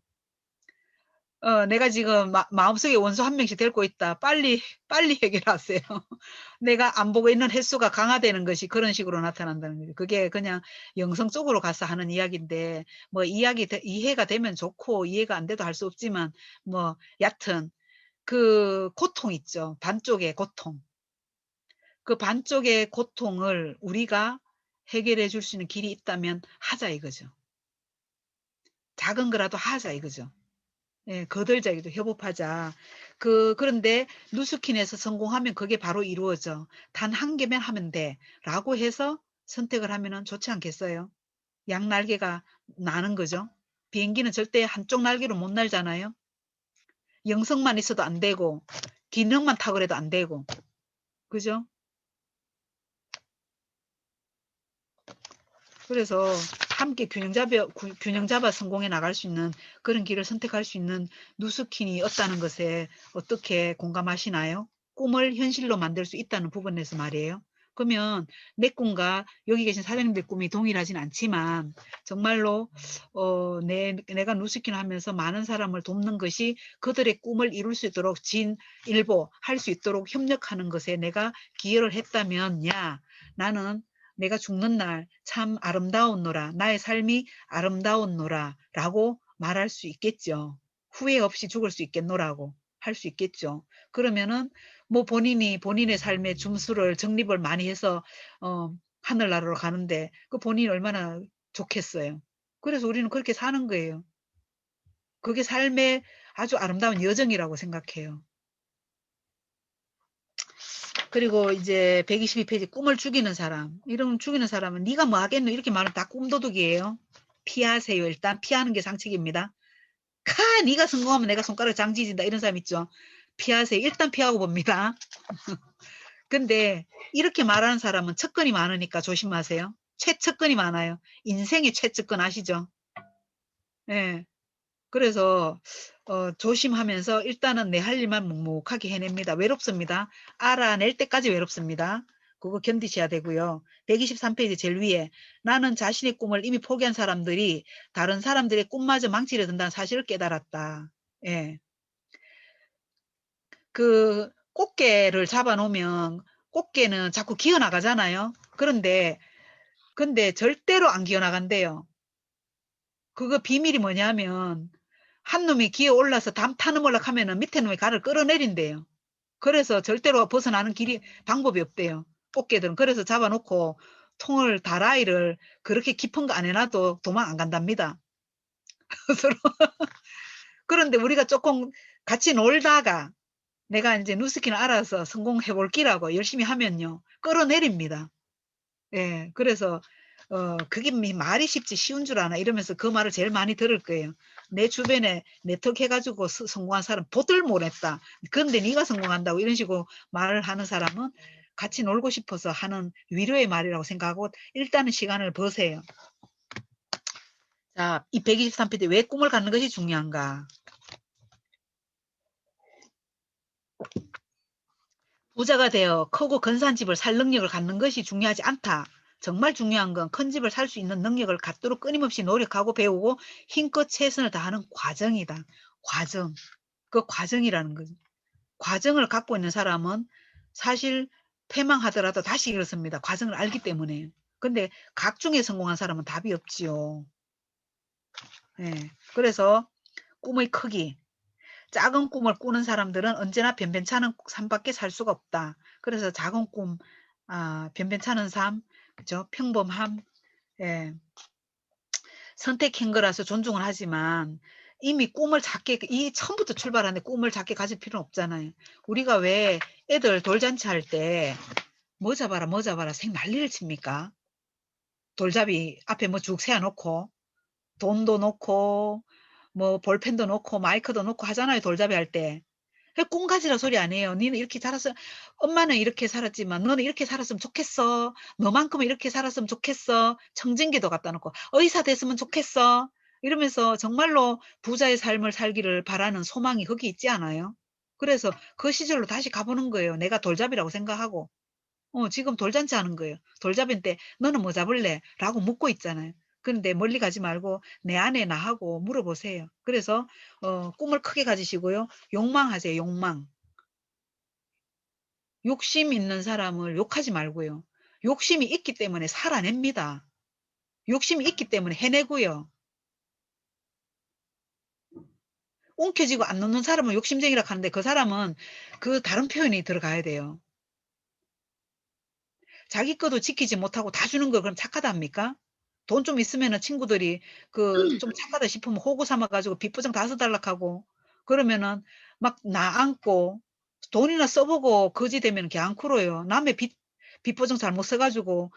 내가 지금 마음속에 원수 한 명씩 데리고 있다. 빨리 해결하세요. 내가 안 보고 있는 횟수가 강화되는 것이 그런 식으로 나타난다는 거죠. 그게 그냥 영성 쪽으로 가서 하는 이야기인데, 뭐 이해가 되면 좋고, 이해가 안 돼도 할 수 없지만, 뭐, 얕은, 그 고통 있죠. 반쪽의 고통. 그 반쪽의 고통을 우리가 해결해 줄 수 있는 길이 있다면 하자 이거죠. 작은 거라도 하자 이거죠. 예, 거들자기도 협업하자. 그런데 누스킨에서 성공하면 그게 바로 이루어져. 단 한 개면 하면 돼. 라고 해서 선택을 하면은 좋지 않겠어요? 양 날개가 나는 거죠. 비행기는 절대 한쪽 날개로 못 날잖아요. 영성만 있어도 안 되고, 기능만 탁월해도 안 되고. 그죠? 그래서 함께 균형 잡아 성공해 나갈 수 있는 그런 길을 선택할 수 있는 누스킨이 없다는 것에 어떻게 공감하시나요? 꿈을 현실로 만들 수 있다는 부분에서 말이에요. 그러면 내 꿈과 여기 계신 사장님들 꿈이 동일하진 않지만 정말로 내가 누스킨을 하면서 많은 사람을 돕는 것이 그들의 꿈을 이룰 수 있도록 진일보 할 수 있도록 협력하는 것에 내가 기여를 했다면 나는 내가 죽는 날 참 아름다웠노라. 나의 삶이 아름다웠노라. 라고 말할 수 있겠죠. 후회 없이 죽을 수 있겠노라고 할 수 있겠죠. 그러면은 뭐 본인의 삶의 점수를 정립을 많이 해서 하늘나라로 가는데 그 본인이 얼마나 좋겠어요. 그래서 우리는 그렇게 사는 거예요. 그게 삶의 아주 아름다운 여정이라고 생각해요. 그리고 이제 122페이지 꿈을 죽이는 사람. 이런 죽이는 사람은 네가 뭐 하겠노? 이렇게 말하면 다 꿈도둑이에요. 피하세요. 일단 피하는 게 상책입니다. 네가 성공하면 내가 손가락 장지진다. 이런 사람 있죠. 피하세요. 일단 피하고 봅니다. 근데 이렇게 말하는 사람은 척근이 많으니까 조심하세요. 최측근이 많아요. 인생의 최측근 아시죠? 예. 그래서 조심하면서 일단은 내 할 일만 묵묵하게 해냅니다. 외롭습니다. 알아낼 때까지 외롭습니다. 그거 견디셔야 되고요. 123페이지 제일 위에 나는 자신의 꿈을 이미 포기한 사람들이 다른 사람들의 꿈마저 망치려 든다는 사실을 깨달았다. 예. 그 꽃게를 잡아놓으면 꽃게는 자꾸 기어나가잖아요. 근데 절대로 안 기어나간대요. 그거 비밀이 뭐냐면 한 놈이 기어 올라서 담 타는 몰락 하면은 밑에 놈이 가를 끌어내린대요. 그래서 절대로 벗어나는 방법이 없대요. 꽃게들은. 그래서 잡아놓고 통을 다라이를 그렇게 깊은 거 안 해놔도 도망 안 간답니다. 그런데 우리가 조금 같이 놀다가 내가 이제 누스킨을 알아서 성공해 볼기라고 열심히 하면요. 끌어내립니다. 예, 그래서 그게 말이 쉽지 쉬운 줄 아나 이러면서 그 말을 제일 많이 들을 거예요. 내 주변에 네트워크 해가지고 성공한 사람 보들 못했다. 그런데 네가 성공한다고 이런 식으로 말을 하는 사람은 같이 놀고 싶어서 하는 위로의 말이라고 생각하고 일단은 시간을 버세요. 자, 이 123페이지 왜 꿈을 갖는 것이 중요한가? 부자가 되어 크고 근사한 집을 살 능력을 갖는 것이 중요하지 않다. 정말 중요한 건 큰 집을 살 수 있는 능력을 갖도록 끊임없이 노력하고 배우고 힘껏 최선을 다하는 과정이다. 과정. 그 과정이라는 거죠. 과정을 갖고 있는 사람은 사실 패망하더라도 다시 일어섭니다. 과정을 알기 때문에. 근데 각중에 성공한 사람은 답이 없지요. 네. 그래서 꿈의 크기. 작은 꿈을 꾸는 사람들은 언제나 변변찮은 삶밖에 살 수가 없다. 그래서 작은 꿈, 변변찮은 삶, 그죠? 평범함, 예. 선택한 거라서 존중을 하지만 이미 꿈을 작게, 처음부터 출발하는데 꿈을 작게 가질 필요는 없잖아요. 우리가 왜 애들 돌잔치 할 때 뭐 잡아라 생 난리를 칩니까? 돌잡이 앞에 뭐 쭉 세워놓고 돈도 놓고 뭐 볼펜도 놓고 마이크도 놓고 하잖아요. 돌잡이 할 때. 꿈 가지라 소리 안 해요. 너는 이렇게 살았어. 엄마는 이렇게 살았지만 너는 이렇게 살았으면 좋겠어. 너만큼은 이렇게 살았으면 좋겠어. 청진기도 갖다 놓고 의사 됐으면 좋겠어. 이러면서 정말로 부자의 삶을 살기를 바라는 소망이 거기 있지 않아요? 그래서 그 시절로 다시 가보는 거예요. 내가 돌잡이라고 생각하고. 지금 돌잔치 하는 거예요. 돌잡이인데 너는 뭐 잡을래? 라고 묻고 있잖아요. 그런데 멀리 가지 말고 내 안에 나하고 물어보세요. 그래서 꿈을 크게 가지시고요. 욕망하세요. 욕망. 욕심 있는 사람을 욕하지 말고요. 욕심이 있기 때문에 살아냅니다. 욕심이 있기 때문에 해내고요. 웅켜지고 안 놓는 사람은 욕심쟁이라 하는데 그 사람은 그 다른 표현이 들어가야 돼요. 자기 것도 지키지 못하고 다 주는 걸 그럼 착하다 합니까? 돈 좀 있으면은 친구들이 그 좀 착하다 싶으면 호구 삼아가지고 빚부정 다 써달라 하고 그러면은 막 나 안고 돈이나 써보고 거지 되면 걔 안 쿨어요. 남의 빚부정 잘못 써가지고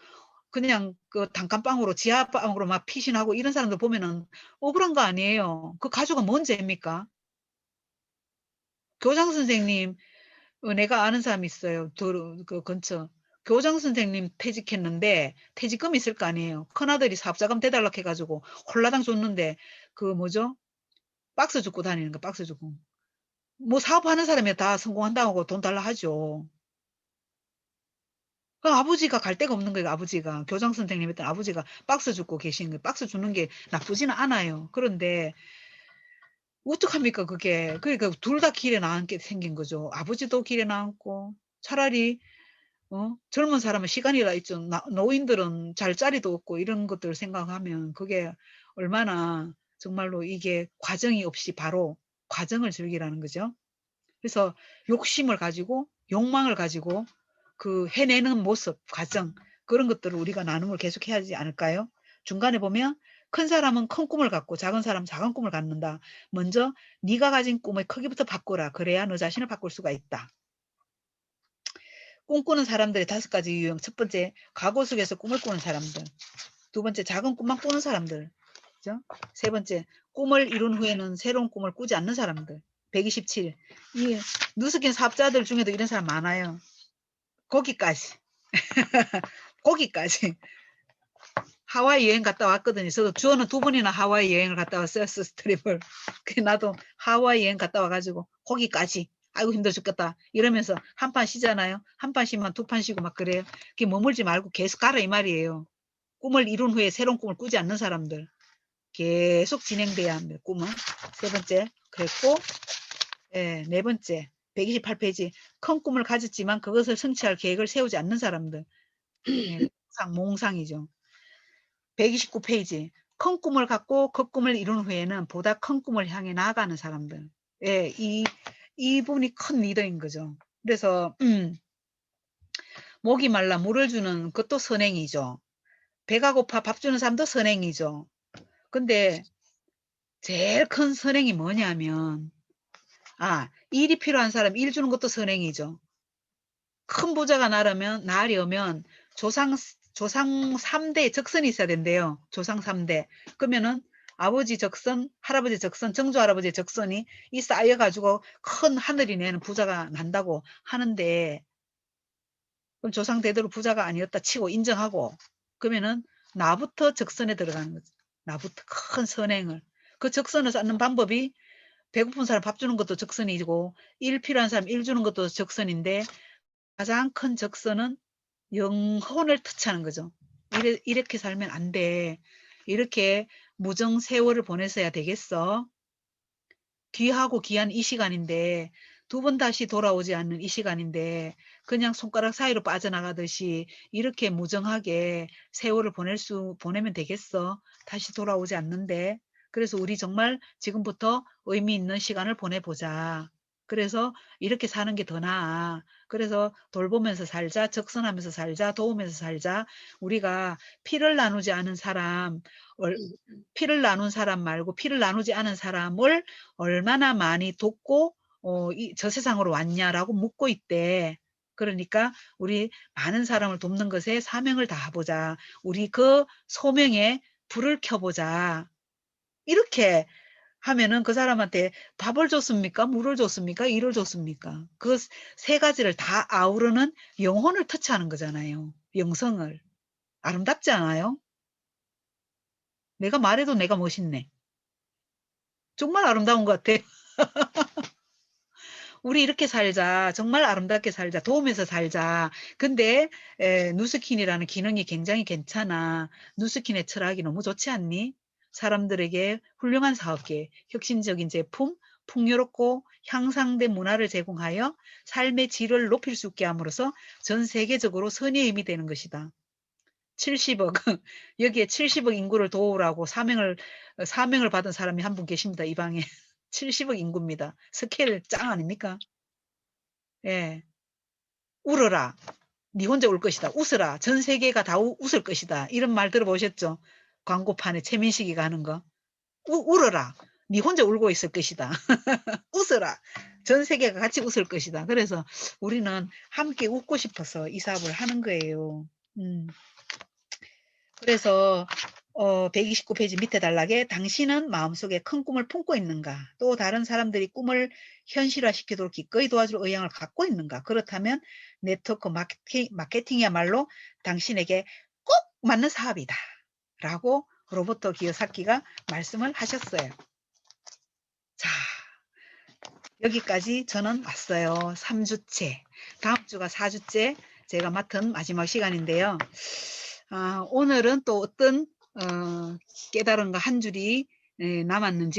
그냥 그 단칸방으로 지하방으로 막 피신하고 이런 사람들 보면은 억울한 거 아니에요. 그 가족은 뭔 죄입니까? 교장 선생님, 내가 아는 사람이 있어요. 그 근처. 교장 선생님 퇴직했는데 퇴직금 있을 거 아니에요. 큰아들이 사업자금 대달라 해가지고 홀라당 줬는데 그 뭐죠? 박스 줍고 다니는 거 박스 주고. 뭐 사업하는 사람이 다 성공한다고 돈 달라 하죠. 그 아버지가 갈 데가 없는 거예요. 아버지가. 교장 선생님 했던 아버지가 박스 줍고 계신 거예요. 박스 주는 게 나쁘지는 않아요. 그런데 어떡합니까 그게. 그러니까 둘 다 길에 나앉게 생긴 거죠. 아버지도 길에 나앉고 차라리 젊은 사람은 시간이라 있죠. 노인들은 잘 자리도 없고 이런 것들 생각하면 그게 얼마나 정말로 이게 과정이 없이 바로 과정을 즐기라는 거죠. 그래서 욕심을 가지고 욕망을 가지고 그 해내는 모습, 과정 그런 것들을 우리가 나눔을 계속 해야 하지 않을까요? 중간에 보면 큰 사람은 큰 꿈을 갖고 작은 사람은 작은 꿈을 갖는다. 먼저 네가 가진 꿈의 크기부터 바꾸라. 그래야 너 자신을 바꿀 수가 있다. 꿈꾸는 사람들의 5가지 유형. 첫 번째, 과거 속에서 꿈을 꾸는 사람들. 두 번째, 작은 꿈만 꾸는 사람들. 그죠? 세 번째, 꿈을 이룬 후에는 새로운 꿈을 꾸지 않는 사람들. 127. 이 누수긴 사업자들 중에도 이런 사람 많아요. 거기까지. 거기까지. 하와이 여행 갔다 왔거든요. 저도 주어는 2번이나 하와이 여행을 갔다 왔어요. 스트립을. 나도 하와이 여행 갔다 와가지고 거기까지. 아이고 힘들어 죽겠다 이러면서 한 판 쉬잖아요. 한 판 쉬면 2판 쉬고 막 그래요. 그게 머물지 말고 계속 가라 이 말이에요. 꿈을 이룬 후에 새로운 꿈을 꾸지 않는 사람들 계속 진행돼야 합니다. 꿈은. 세 번째 그랬고 네 번째 128페이지 큰 꿈을 가졌지만 그것을 성취할 계획을 세우지 않는 사람들. 네, 몽상이죠. 129페이지 큰 꿈을 갖고 그 꿈을 이룬 후에는 보다 큰 꿈을 향해 나아가는 사람들. 예, 이분이 큰 리더인 거죠. 그래서 목이 말라 물을 주는 것도 선행이죠. 배가 고파 밥 주는 사람도 선행이죠. 근데 제일 큰 선행이 뭐냐면 일이 필요한 사람 일 주는 것도 선행이죠. 큰 부자가 나려면 조상 3대 적선이 있어야 된대요. 조상 3대. 그러면은 아버지 적선, 할아버지 적선, 정조 할아버지 적선이 이 쌓여가지고 큰 하늘이 내는 부자가 난다고 하는데 그럼 조상 대대로 부자가 아니었다 치고 인정하고 그러면은 나부터 적선에 들어가는 거죠. 나부터 큰 선행을. 그 적선을 쌓는 방법이 배고픈 사람 밥 주는 것도 적선이고 일 필요한 사람 일 주는 것도 적선인데 가장 큰 적선은 영혼을 터치하는 거죠. 이렇게 살면 안 돼. 이렇게 무정 세월을 보내서야 되겠어. 귀하고 귀한 이 시간인데 2번 다시 돌아오지 않는 이 시간인데 그냥 손가락 사이로 빠져나가듯이 이렇게 무정하게 세월을 보내면 되겠어. 다시 돌아오지 않는데. 그래서 우리 정말 지금부터 의미 있는 시간을 보내보자. 그래서 이렇게 사는 게 더 나아. 그래서 돌보면서 살자, 적선하면서 살자, 도우면서 살자. 우리가 피를 나누지 않은 사람, 피를 나눈 사람 말고 피를 나누지 않은 사람을 얼마나 많이 돕고 저 세상으로 왔냐라고 묻고 있대. 그러니까 우리 많은 사람을 돕는 것에 사명을 다하보자. 우리 그 소명에 불을 켜보자. 이렇게 하면은 그 사람한테 밥을 줬습니까? 물을 줬습니까? 일을 줬습니까? 그 3가지를 다 아우르는 영혼을 터치하는 거잖아요. 영성을. 아름답지 않아요? 내가 말해도 내가 멋있네. 정말 아름다운 것 같아. 우리 이렇게 살자. 정말 아름답게 살자. 도우면서 살자. 근데 누스킨이라는 기능이 굉장히 괜찮아. 누스킨의 철학이 너무 좋지 않니? 사람들에게 훌륭한 사업계, 혁신적인 제품, 풍요롭고 향상된 문화를 제공하여 삶의 질을 높일 수 있게 함으로써 전 세계적으로 선의의 힘이 되는 것이다. 70억, 여기에 70억 인구를 도우라고 사명을 받은 사람이 한 분 계십니다. 이 방에. 70억 인구입니다. 스케일 짱 아닙니까? 예. 울어라. 니 혼자 울 것이다. 웃어라. 전 세계가 다 웃을 것이다. 이런 말 들어보셨죠? 광고판에 최민식이가 하는 거. 울어라. 니 혼자 울고 있을 것이다. 웃어라. 전 세계가 같이 웃을 것이다. 그래서 우리는 함께 웃고 싶어서 이 사업을 하는 거예요. 그래서 129페이지 밑에 단락에 당신은 마음속에 큰 꿈을 품고 있는가? 또 다른 사람들이 꿈을 현실화시키도록 기꺼이 도와줄 의향을 갖고 있는가? 그렇다면 네트워크 마케팅이야말로 당신에게 꼭 맞는 사업이다. 라고 로버토 기요사키가 말씀을 하셨어요. 자, 여기까지 저는 왔어요. 3주째. 다음 주가 4주째 제가 맡은 마지막 시간인데요. 오늘은 또 어떤 깨달음과 한 줄이 남았는지